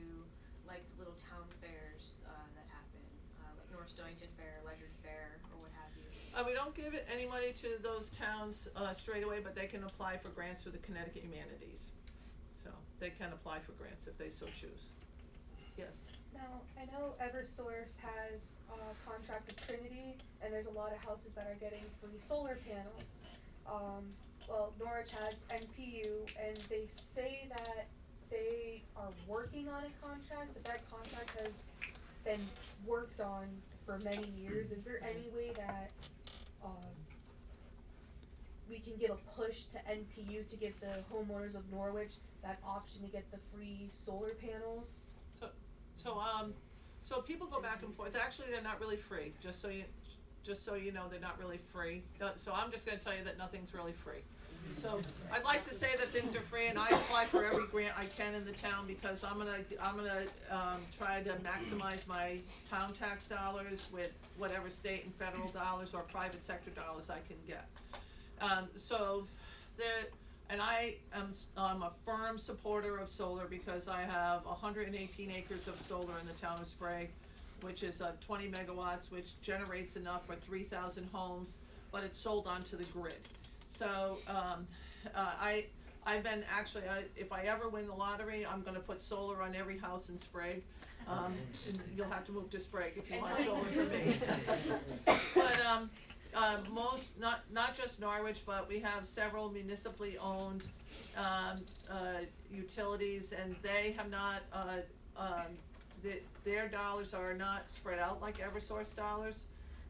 like the little town fairs that happen, like North Stonington Fair, Ledyard Fair, or what have you? We don't give any money to those towns straight away, but they can apply for grants through the Connecticut Humanities. So they can apply for grants if they so choose. Yes? Now, I know Eversource has a contract with Trinity, and there's a lot of houses that are getting free solar panels. Well, Norwich has NPU, and they say that they are working on a contract, but that contract has been worked on for many years. Is there any way that we can give a push to NPU to give the homeowners of Norwich that option to get the free solar panels? So people go back and forth. Actually, they're not really free. Just so you know, they're not really free. So I'm just going to tell you that nothing's really free. So I'd like to say that things are free, and I apply for every grant I can in the town because I'm gonna try to maximize my town tax dollars with whatever state and federal dollars or private sector dollars I can get. I'm a firm supporter of solar because I have 118 acres of solar in the town of Sprague, which is 20 megawatts, which generates enough for 3,000 homes, but it's sold onto the grid. So I've been actually, if I ever win the lottery, I'm gonna put solar on every house in Sprague. And you'll have to move to Sprague if you want solar from me. But not just Norwich, but we have several municipally owned utilities, and they have not, their dollars are not spread out like Eversource dollars.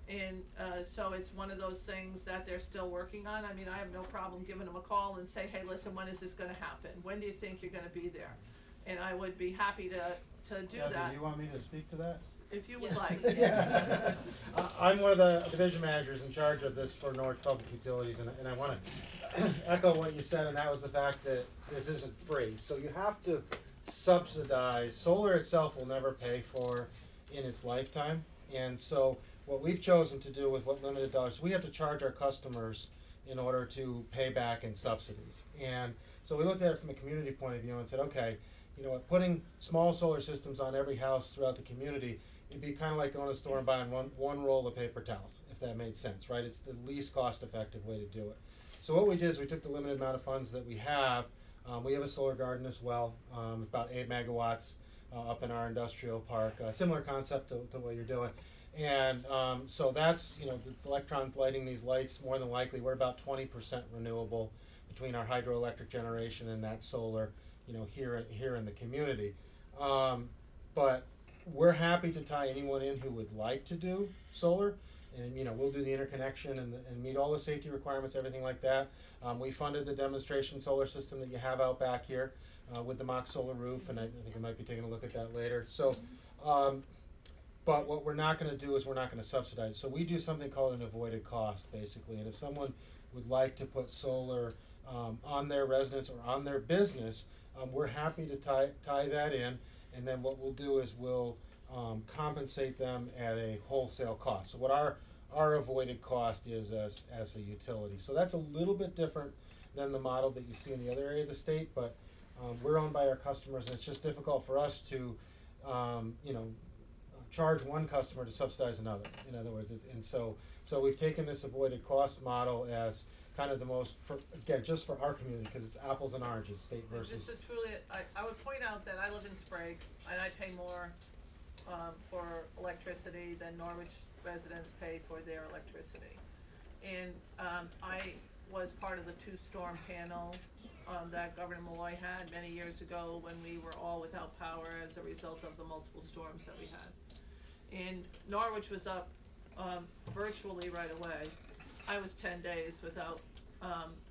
And so it's one of those things that they're still working on. I mean, I have no problem giving them a call and say, hey, listen, when is this gonna happen? When do you think you're gonna be there? And I would be happy to do that. Do you want me to speak to that? If you would like. Yes. I'm one of the division managers in charge of this for Norwich Public Utilities, and I want to echo what you said, and that was the fact that this isn't free. So you have to subsidize. Solar itself will never pay for in its lifetime, and so what we've chosen to do with what limited dollars, we have to charge our customers in order to pay back in subsidies. And so we looked at it from a community point of view and said, okay, you know what, putting small solar systems on every house throughout the community, it'd be kind of like going to the store and buying one roll of paper towels, if that made sense, right? It's the least cost-effective way to do it. So what we did is we took the limited amount of funds that we have a solar garden as well, about 8 megawatts up in our industrial park, similar concept to what you're doing. And so that's, you know, the electrons lighting these lights, more than likely, we're about 20% renewable between our hydroelectric generation and that solar, you know, here in the community. But we're happy to tie anyone in who would like to do solar, and you know, we'll do the interconnection and meet all the safety requirements, everything like that. We funded the demonstration solar system that you have out back here with the mock solar roof, and I think we might be taking a look at that later. So, but what we're not going to do is we're not going to subsidize. So we do something called an avoided cost, basically. And if someone would like to put solar on their residence or on their business, we're happy to tie that in. And then what we'll do is we'll compensate them at a wholesale cost. So what our avoided cost is as a utility. So that's a little bit different than the model that you see in the other area of the state, but we're owned by our customers, and it's just difficult for us to, you know, charge one customer to subsidize another. In other words, so we've taken this avoided cost model as kind of the most, again, just for our community, because it's apples and oranges, state versus. Just truly, I would point out that I live in Sprague, and I pay more for electricity than Norwich residents pay for their electricity. And I was part of the 2-storm panel that Governor Malloy had many years ago when we were all without power as a result of the multiple storms that we had. And Norwich was up virtually right away. I was 10 days without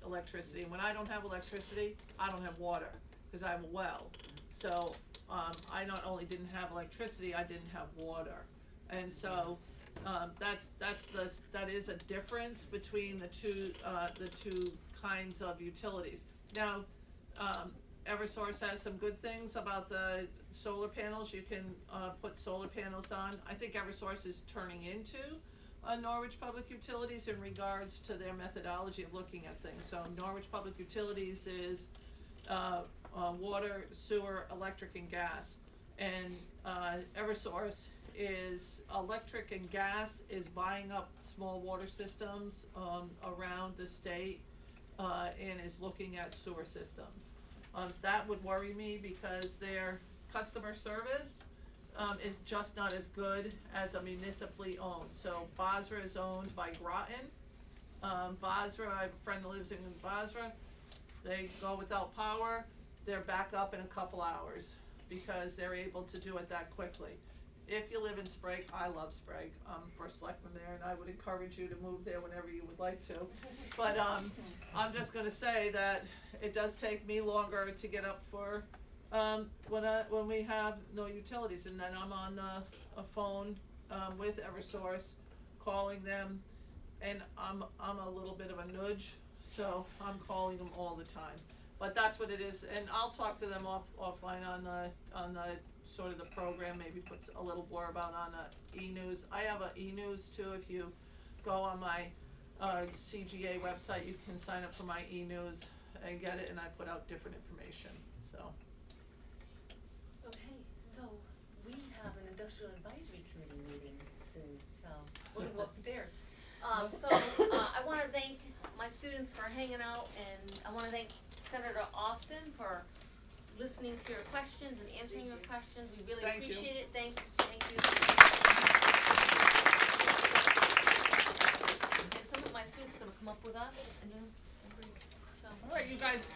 electricity. And when I don't have electricity, I don't have water. cause I have a well. So, I not only didn't have electricity, I didn't have water. And so, that is a difference between the two kinds of utilities. Now, Eversource has some good things about the solar panels. You can put solar panels on. I think Eversource is turning into Norwich Public Utilities in regards to their methodology of looking at things. So Norwich Public Utilities is water, sewer, electric, and gas. And Eversource is electric and gas is buying up small water systems around the state and is looking at sewer systems. That would worry me because their customer service is just not as good as a municipally owned. So Basra is owned by Groton. Basra, I have a friend that lives in Basra. They go without power, they're back up in a couple hours because they're able to do it that quickly. If you live in Sprague, I love Sprague, for selectmen there, and I would encourage you to move there whenever you would like to. But, I'm just gonna say that it does take me longer to get up for, when we have no utilities, and then I'm on a phone, with Eversource, calling them, and I'm a little bit of a nudge, so I'm calling them all the time. But that's what it is, and I'll talk to them offline on the sort of the program, maybe puts a little blurb out on e-news. I have a e-news too. If you go on my CGA website, you can sign up for my e-news and get it, and I put out different information, so. Okay, so we have an industrial advisory committee meeting soon, so we'll go upstairs. I wanna thank my students for hanging out, and I wanna thank Senator Austin for listening to your questions and answering your questions. We really appreciate it. Thank you. And some of my students are gonna come up with us and do, so. All right, you guys.